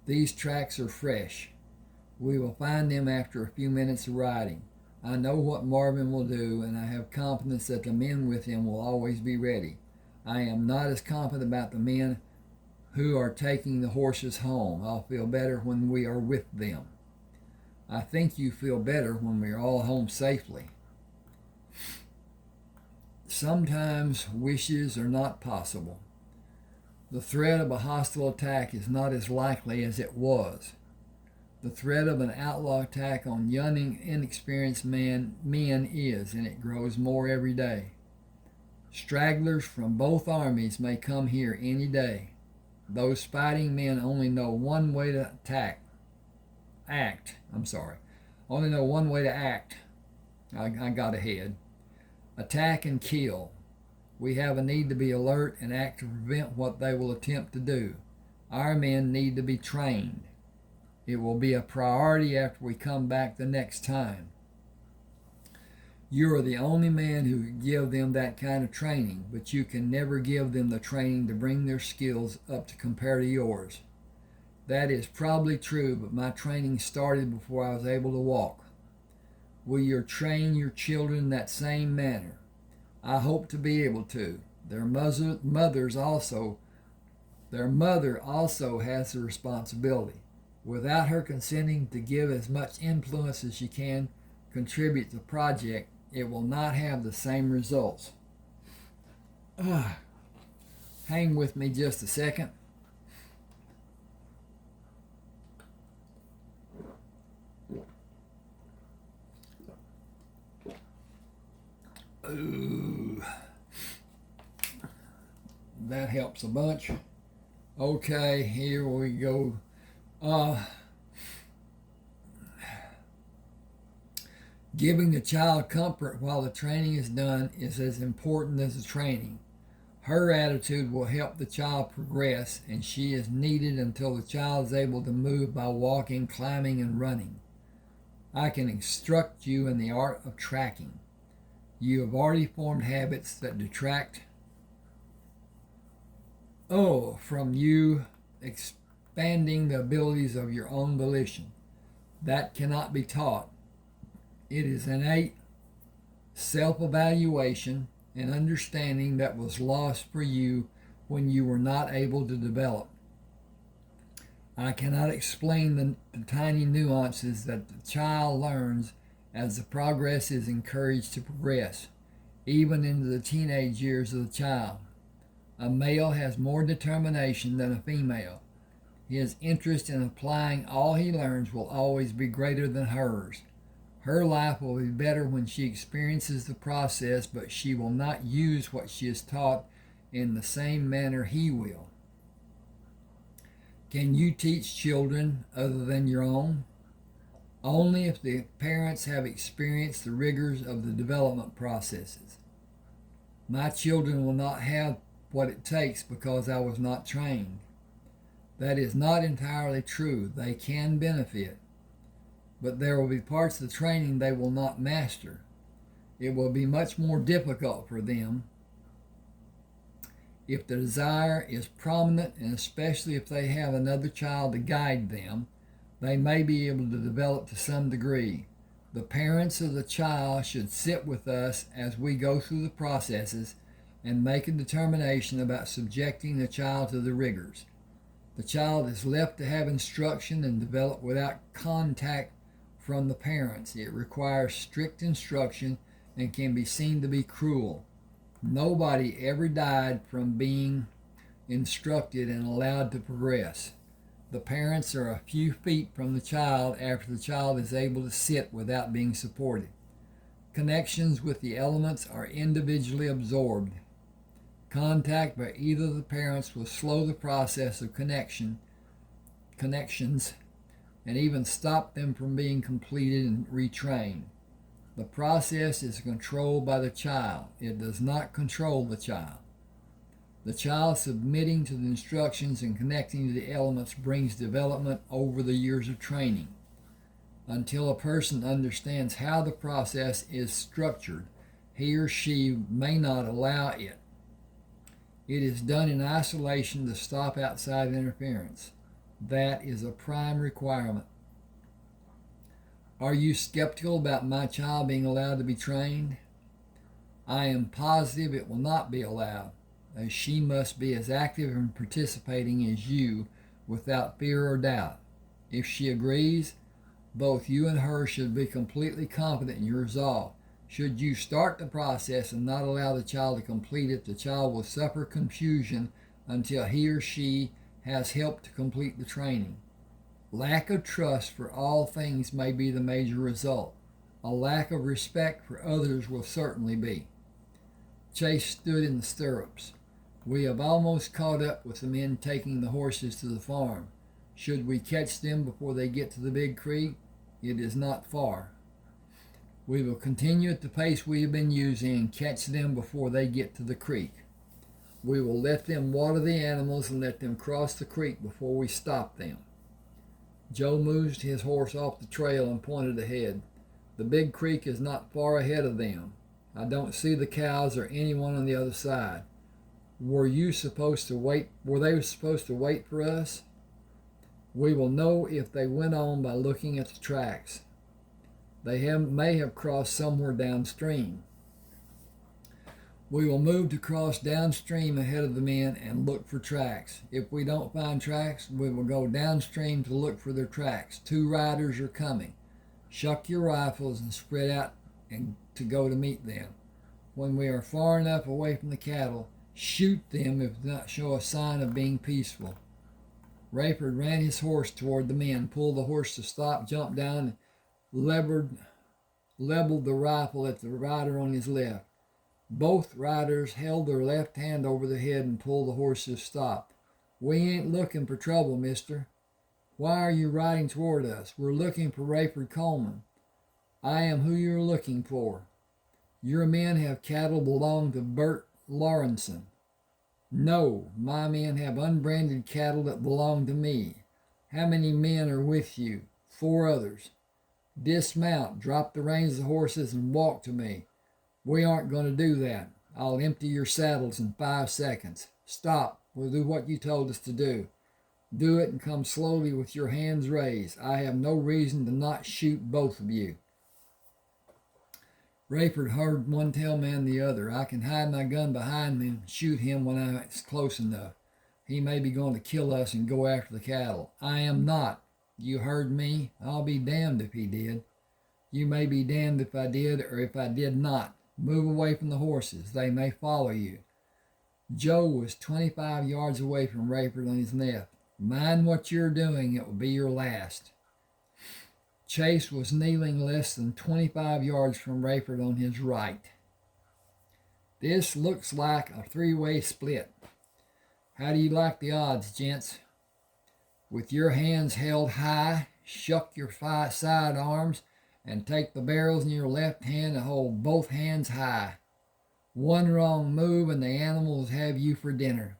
These tracks are fresh. We will find them after a few minutes of riding. I know what Marvin will do, and I have confidence that the men with him will always be ready. I am not as confident about the men who are taking the horses home. I'll feel better when we are with them. I think you feel better when we are all home safely. Sometimes wishes are not possible. The threat of a hostile attack is not as likely as it was. The threat of an outlaw attack on young, inexperienced men is, and it grows more every day. Stragglers from both armies may come here any day. Those fighting men only know one way to Only know one way to act. I got ahead. Attack and kill. We have a need to be alert and act to prevent what they will attempt to do. Our men need to be trained. It will be a priority after we come back the next time. You are the only man who can give them that kind of training, but you can never give them the training to bring their skills up to compare to yours. That is probably true, but my training started before I was able to walk. Will you train your children in that same manner? I hope to be able to. Their mother also has the responsibility. Without her consenting to give as much influence as she can contribute to the project, it will not have the same results. Hang with me just a second. Ooh, that helps a bunch. Okay, here we go. Giving the child comfort while the training is done is as important as the training. Her attitude will help the child progress, and she is needed until the child is able to move by walking, climbing, and running. I can instruct you in the art of tracking. You have already formed habits that detract from you expanding the abilities of your own volition. That cannot be taught. It is innate self-evaluation and understanding that was lost for you when you were not able to develop. I cannot explain the tiny nuances that the child learns as the progress is encouraged to progress, even into the teenage years of the child. A male has more determination than a female. His interest in applying all he learns will always be greater than hers. Her life will be better when she experiences the process, but she will not use what she is taught in the same manner he will. Can you teach children other than your own? Only if the parents have experienced the rigors of the development processes. My children will not have what it takes because I was not trained. That is not entirely true. They can benefit, but there will be parts of the training they will not master. It will be much more difficult for them if the desire is prominent, and especially if they have another child to guide them. They may be able to develop to some degree. The parents of the child should sit with us as we go through the processes and make a determination about subjecting the child to the rigors. The child is left to have instruction and develop without contact from the parents. It requires strict instruction and can be seen to be cruel. Nobody ever died from being instructed and allowed to progress. The parents are a few feet from the child after the child is able to sit without being supported. Connections with the elements are individually absorbed. Contact by either of the parents will slow the process of connections and even stop them from being completed and retrained. The process is controlled by the child. It does not control the child. The child submitting to the instructions and connecting to the elements brings development over the years of training. Until a person understands how the process is structured, he or she may not allow it. It is done in isolation to stop outside interference. That is a prime requirement. Are you skeptical about my child being allowed to be trained? I am positive it will not be allowed, as she must be as active and participating as you without fear or doubt. If she agrees, both you and her should be completely confident in your resolve. Should you start the process and not allow the child to complete it, the child will suffer confusion until he or she has helped to complete the training. Lack of trust for all things may be the major result. A lack of respect for others will certainly be. Chase stood in the stirrups. We have almost caught up with the men taking the horses to the farm. Should we catch them before they get to the big creek? It is not far. We will continue at the pace we have been using and catch them before they get to the creek. We will let them water the animals and let them cross the creek before we stop them. Joe moved his horse off the trail and pointed ahead. The big creek is not far ahead of them. I don't see the cows or anyone on the other side. Were they supposed to wait for us? We will know if they went on by looking at the tracks. They may have crossed somewhere downstream. We will move to cross downstream ahead of the men and look for tracks. If we don't find tracks, we will go downstream to look for their tracks. 2 riders are coming. Shuck your rifles and spread out and to go to meet them. When we are far enough away from the cattle, shoot them if they not show a sign of being peaceful. Rayford ran his horse toward the men, pulled the horse to stop, jumped down, and leveled the rifle at the rider on his left. Both riders held their left hand over their head and pulled the horse to stop. We ain't looking for trouble, mister. Why are you riding toward us? We're looking for Rayford Coleman. I am who you're looking for. Your men have cattle belong to Bert Lawrenson. No, my men have unbranded cattle that belong to me. How many men are with you? 4 others. Dismount, drop the reins of the horses, and walk to me. We aren't going to do that. I'll empty your saddles in 5 seconds. Stop. We'll do what you told us to do. Do it and come slowly with your hands raised. I have no reason to not shoot both of you. Rayford heard one tell man the other, I can hide my gun behind me and shoot him when I'm close enough. He may be going to kill us and go after the cattle. I am not. You heard me. I'll be damned if he did. You may be damned if I did or if I did not. Move away from the horses. They may follow you. Joe was 25 yards away from Rayford on his left. Mind what you're doing. It will be your last. Chase was kneeling less than 25 yards from Rayford on his right. This looks like a 3-way split. How do you like the odds, gents? With your hands held high, shuck your side arms and take the barrels in your left hand and hold both hands high. One wrong move and the animals have you for dinner.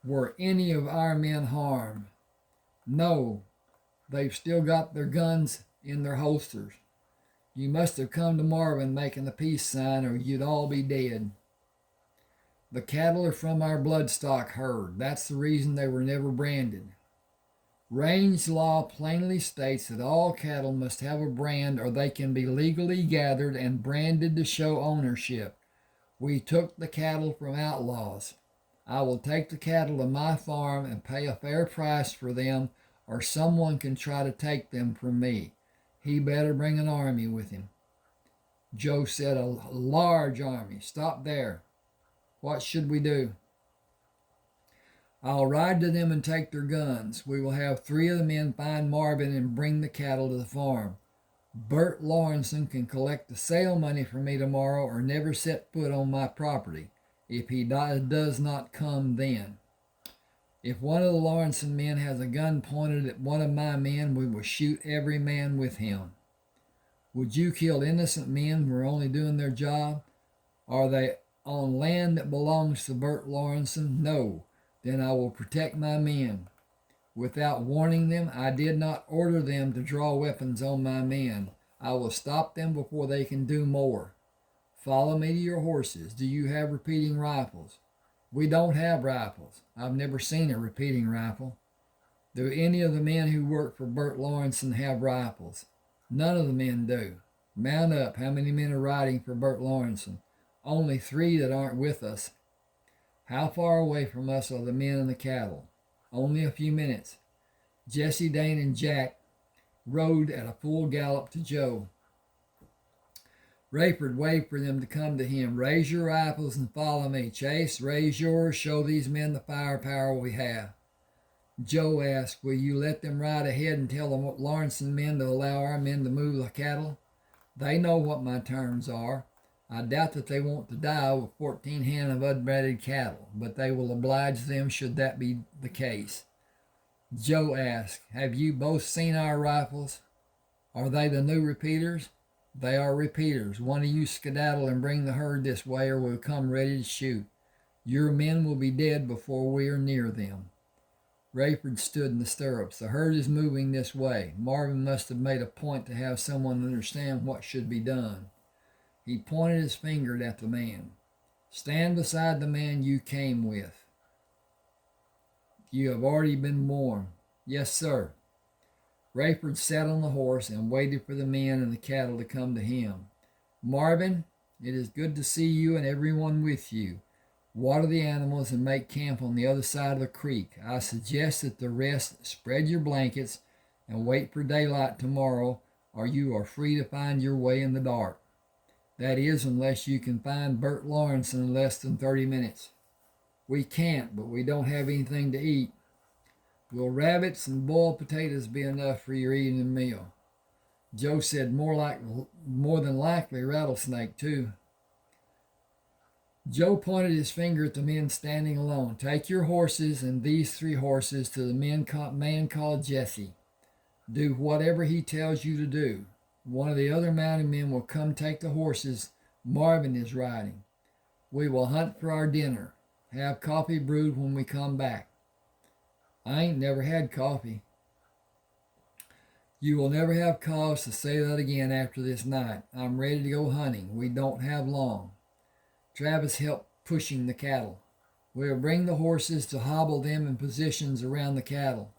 Were any of our men harmed? No, they've still got their guns in their holsters. You must have come to Marvin making the peace sign or you'd all be dead. The cattle are from our bloodstock herd. That's the reason they were never branded. Range law plainly states that all cattle must have a brand or they can be legally gathered and branded to show ownership. We took the cattle from outlaws. I will take the cattle to my farm and pay a fair price for them, or someone can try to take them from me. He better bring an army with him. Joe said, a large army. Stop there. What should we do? I'll ride to them and take their guns. We will have 3 of the men find Marvin and bring the cattle to the farm. Bert Lawrenson can collect the sale money for me tomorrow or never set foot on my property, if he does not come then. If one of the Lawrenson men has a gun pointed at one of my men, we will shoot every man with him. Would you kill innocent men who are only doing their job? Are they on land that belongs to Bert Lawrenson? No. Then I will protect my men. Without warning them, I did not order them to draw weapons on my men. I will stop them before they can do more. Follow me to your horses. Do you have repeating rifles? We don't have rifles. I've never seen a repeating rifle. Do any of the men who work for Bert Lawrenson have rifles? None of the men do. Mount up. How many men are riding for Bert Lawrenson? Only 3 that aren't with us. How far away from us are the men and the cattle? Only a few minutes. Jesse, Dane, and Jack rode at a full gallop to Joe. Rayford waved for them to come to him. Raise your rifles and follow me. Chase, raise yours. Show these men the firepower we have. Joe asked, will you let them ride ahead and tell the Lawrenson men to allow our men to move the cattle? They know what my terms are. I doubt that they want to die with 14 head of unbred cattle, but they will oblige them should that be the case. Joe asked, have you both seen our rifles? Are they the new repeaters? They are repeaters. One of you skedaddle and bring the herd this way or we'll come ready to shoot. Your men will be dead before we are near them. Rayford stood in the stirrups. The herd is moving this way. Marvin must have made a point to have someone understand what should be done. He pointed his finger at the man. Stand beside the man you came with. You have already been warned. Yes, sir. Rayford sat on the horse and waited for the men and the cattle to come to him. Marvin, it is good to see you and everyone with you. Water the animals and make camp on the other side of the creek. I suggest that the rest spread your blankets and wait for daylight tomorrow, or you are free to find your way in the dark. That is, unless you can find Bert Lawrenson in less than 30 minutes. We can't, but we don't have anything to eat. Will rabbits and boiled potatoes be enough for your evening meal? Joe said more than likely rattlesnake, too. Joe pointed his finger at the men standing alone. Take your horses and these 3 horses to the man called Jesse. Do whatever he tells you to do. One of the other mounted men will come take the horses Marvin is riding. We will hunt for our dinner. Have coffee brewed when we come back. I ain't never had coffee. You will never have cause to say that again after this night. I'm ready to go hunting. We don't have long. Travis helped pushing the cattle. We'll bring the horses to hobble them in positions around the cattle.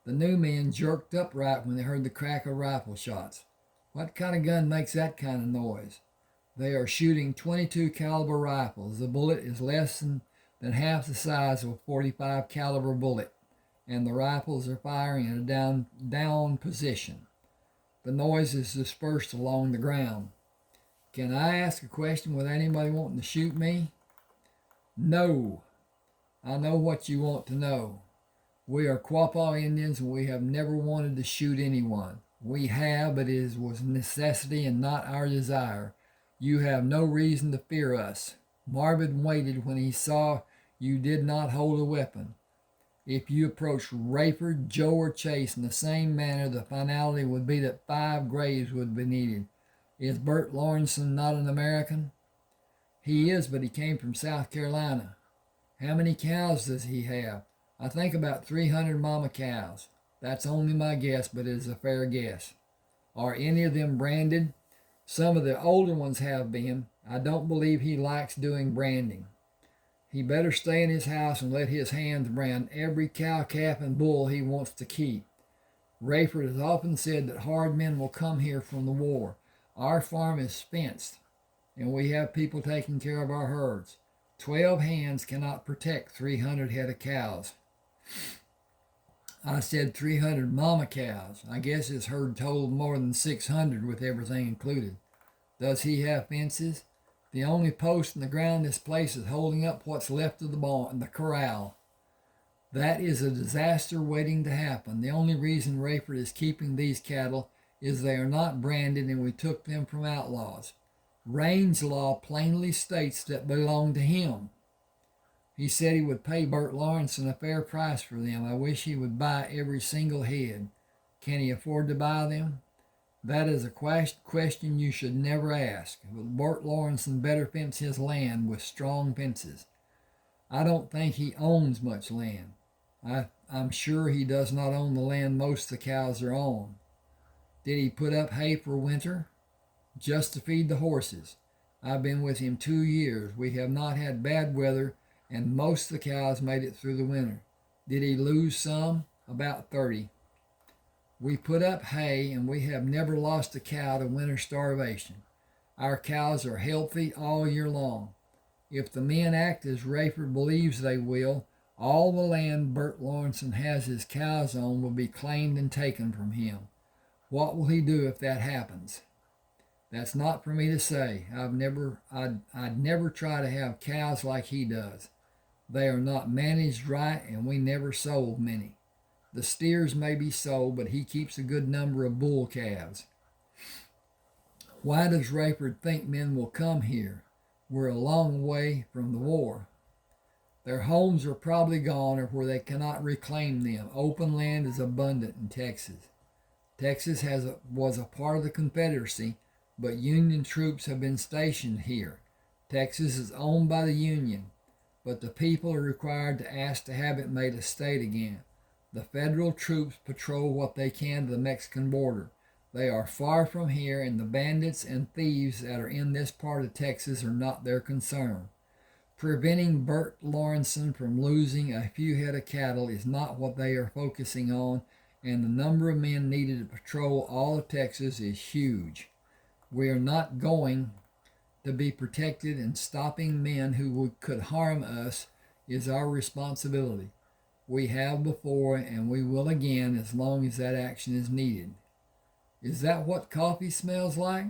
The new men jerked upright when they heard the crack of rifle shots. What kind of gun makes that kind of noise? They are shooting .22 caliber rifles. The bullet is less than half the size of a .45 caliber bullet, and the rifles are firing in a down position. The noise is dispersed along the ground. Can I ask a question without anybody wanting to shoot me? No. I know what you want to know. We are Quapaw Indians and we have never wanted to shoot anyone. We have, but it was necessity and not our desire. You have no reason to fear us. Marvin waited when he saw you did not hold a weapon. If you approach Rayford, Joe, or Chase in the same manner, the finality would be that 5 graves would be needed. Is Bert Lawrenson not an American? He is, but he came from South Carolina. How many cows does he have? I think about 300 mama cows. That's only my guess, but it is a fair guess. Are any of them branded? Some of the older ones have been. I don't believe he likes doing branding. He better stay in his house and let his hands brand every cow, calf, and bull he wants to keep. Rayford has often said that hard men will come here from the war. Our farm is fenced, and we have people taking care of our herds. 12 hands cannot protect 300 head of cows. I said 300 mama cows. I guess his herd totaled more than 600 with everything included. Does he have fences? The only post in the ground this place is holding up what's left of the barn, the corral. That is a disaster waiting to happen. The only reason Rayford is keeping these cattle is they are not branded and we took them from outlaws. Range law plainly states that belong to him. He said he would pay Bert Lawrenson a fair price for them. I wish he would buy every single head. Can he afford to buy them? That is a question you should never ask. But Bert Lawrenson better fence his land with strong fences. I don't think he owns much land. I'm sure he does not own the land most of the cows are on. Did he put up hay for winter? Just to feed the horses. I've been with him 2 years. We have not had bad weather, and most of the cows made it through the winter. Did he lose some? About 30. We put up hay, and we have never lost a cow to winter starvation. Our cows are healthy all year long. If the men act as Rayford believes they will, all the land Bert Lawrenson has his cows on will be claimed and taken from him. What will he do if that happens? That's not for me to say. I'd never try to have cows like he does. They are not managed right, and we never sold many. The steers may be sold, but he keeps a good number of bull calves. Why does Rayford think men will come here? We're a long way from the war. Their homes are probably gone or where they cannot reclaim them. Open land is abundant in Texas. Texas was a part of the Confederacy, but Union troops have been stationed here. Texas is owned by the Union, but the people are required to ask to have it made a state again. The federal troops patrol what they can to the Mexican border. They are far from here, and the bandits and thieves that are in this part of Texas are not their concern. Preventing Bert Lawrenson from losing a few head of cattle is not what they are focusing on, and the number of men needed to patrol all of Texas is huge. We are not going to be protected, and stopping men who could harm us is our responsibility. We have before, and we will again as long as that action is needed. Is that what coffee smells like?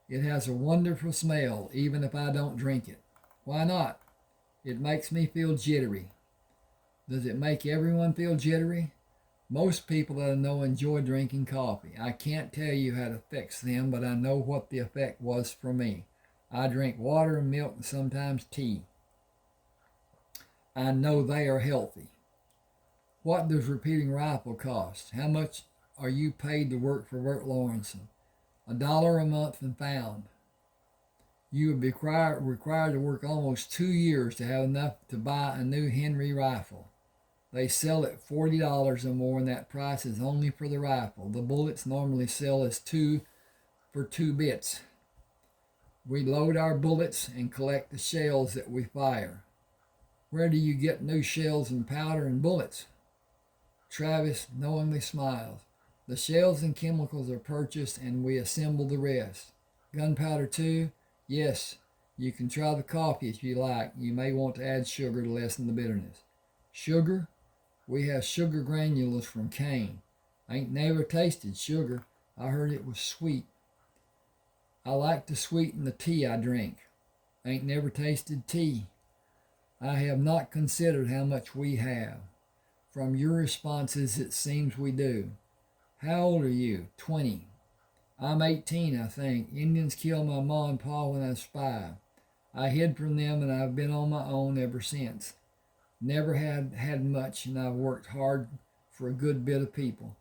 It has a wonderful smell, even if I don't drink it. Why not? It makes me feel jittery. Does it make everyone feel jittery? Most people that I know enjoy drinking coffee. I can't tell you how it affects them, but I know what the effect was for me. I drink water and milk and sometimes tea. I know they are healthy. What does repeating rifle cost? How much are you paid to work for Bert Lawrenson? $1 a month and found. You would be required to work almost 2 years to have enough to buy a new Henry rifle. They sell at $40 or more, and that price is only for the rifle. The bullets normally sell as 2 for 2 bits. We load our bullets and collect the shells that we fire. Where do you get new shells and powder and bullets? Travis knowingly smiles. The shells and chemicals are purchased, and we assemble the rest. Gunpowder too? Yes. You can try the coffee if you like. You may want to add sugar to lessen the bitterness. Sugar? We have sugar granules from cane. I ain't never tasted sugar. I heard it was sweet. I like to sweeten the tea I drink. I ain't never tasted tea. I have not considered how much we have. From your responses, it seems we do. How old are you? 20. I'm 18, I think. Indians killed my ma and pa when I was 5. I hid from them, and I've been on my own ever since. Never had much, and I've worked hard for a good bit of people.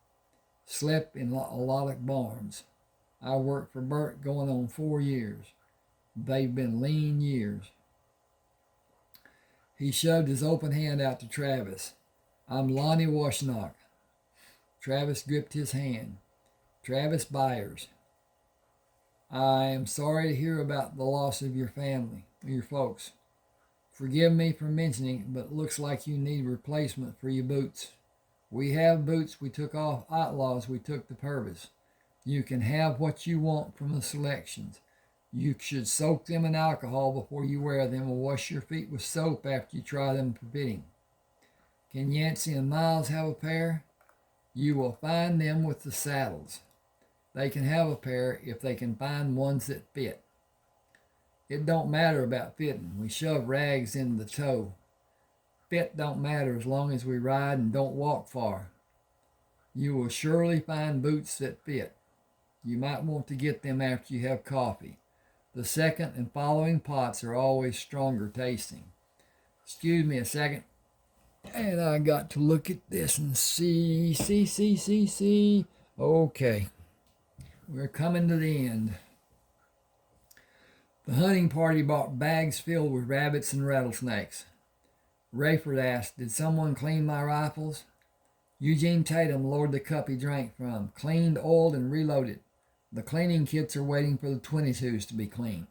Slept in a lot of barns. I worked for Bert going on 4 years. They've been lean years. He shoved his open hand out to Travis. I'm Lonnie Washnock. Travis gripped his hand. Travis Byers. I am sorry to hear about the loss of your family, your folks. Forgive me for mentioning it, but it looks like you need replacement for your boots. We have boots we took off Outlaws we took to Purvis. You can have what you want from the selections. You should soak them in alcohol before you wear them and wash your feet with soap after you try them for fitting. Can Yancey and Miles have a pair? You will find them with the saddles. They can have a pair if they can find ones that fit. It don't matter about fitting. We shove rags in the toe. Fit don't matter as long as we ride and don't walk far. You will surely find boots that fit. You might want to get them after you have coffee. The second and following pots are always stronger tasting. Excuse me a second. And I got to look at this and see. Okay. We're coming to the end. The hunting party brought bags filled with rabbits and rattlesnakes. Rayford asked, did someone clean my rifles? Eugene Tatum lowered the cup he drank from, cleaned, oiled, and reloaded. The cleaning kits are waiting for the 22s to be cleaned.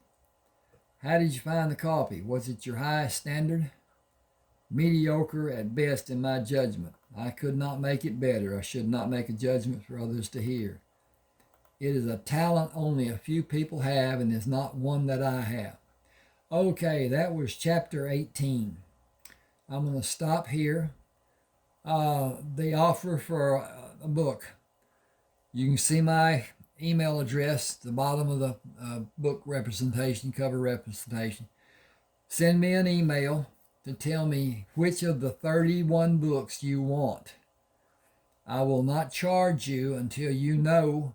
How did you find the coffee? Was it your highest standard? Mediocre at best in my judgment. I could not make it better. I should not make a judgment for others to hear. It is a talent only a few people have and is not one that I have. Okay, that was chapter 18. I'm going to stop here. The offer for a book. You can see my email address at the bottom of the book representation, cover representation. Send me an email to tell me which of the 31 books you want. I will not charge you until you know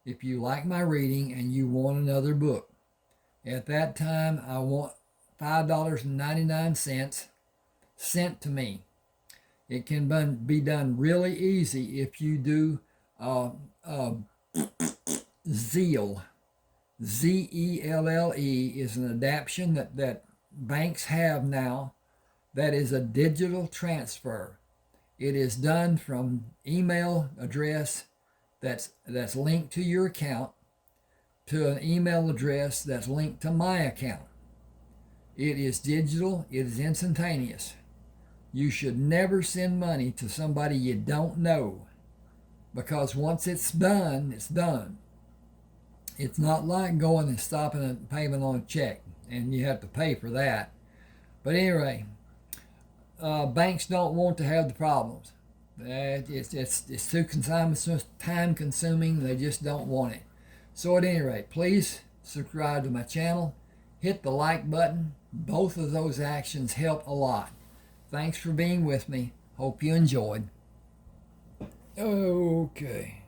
if you like my reading and you want another book. At that time, I want $5.99 sent to me. It can be done really easy if you do Zeal. Zelle is an adaptation that banks have now that is a digital transfer. It is done from email address that's linked to your account to an email address that's linked to my account. It is digital. It is instantaneous. You should never send money to somebody you don't know, because once it's done, it's done. It's not like going and stopping a payment on a check, and you have to pay for that. But anyway, banks don't want to have the problems. It's too time consuming. They just don't want it. So at any rate, please subscribe to my channel. Hit the like button. Both of those actions help a lot. Thanks for being with me. Hope you enjoyed. Okay.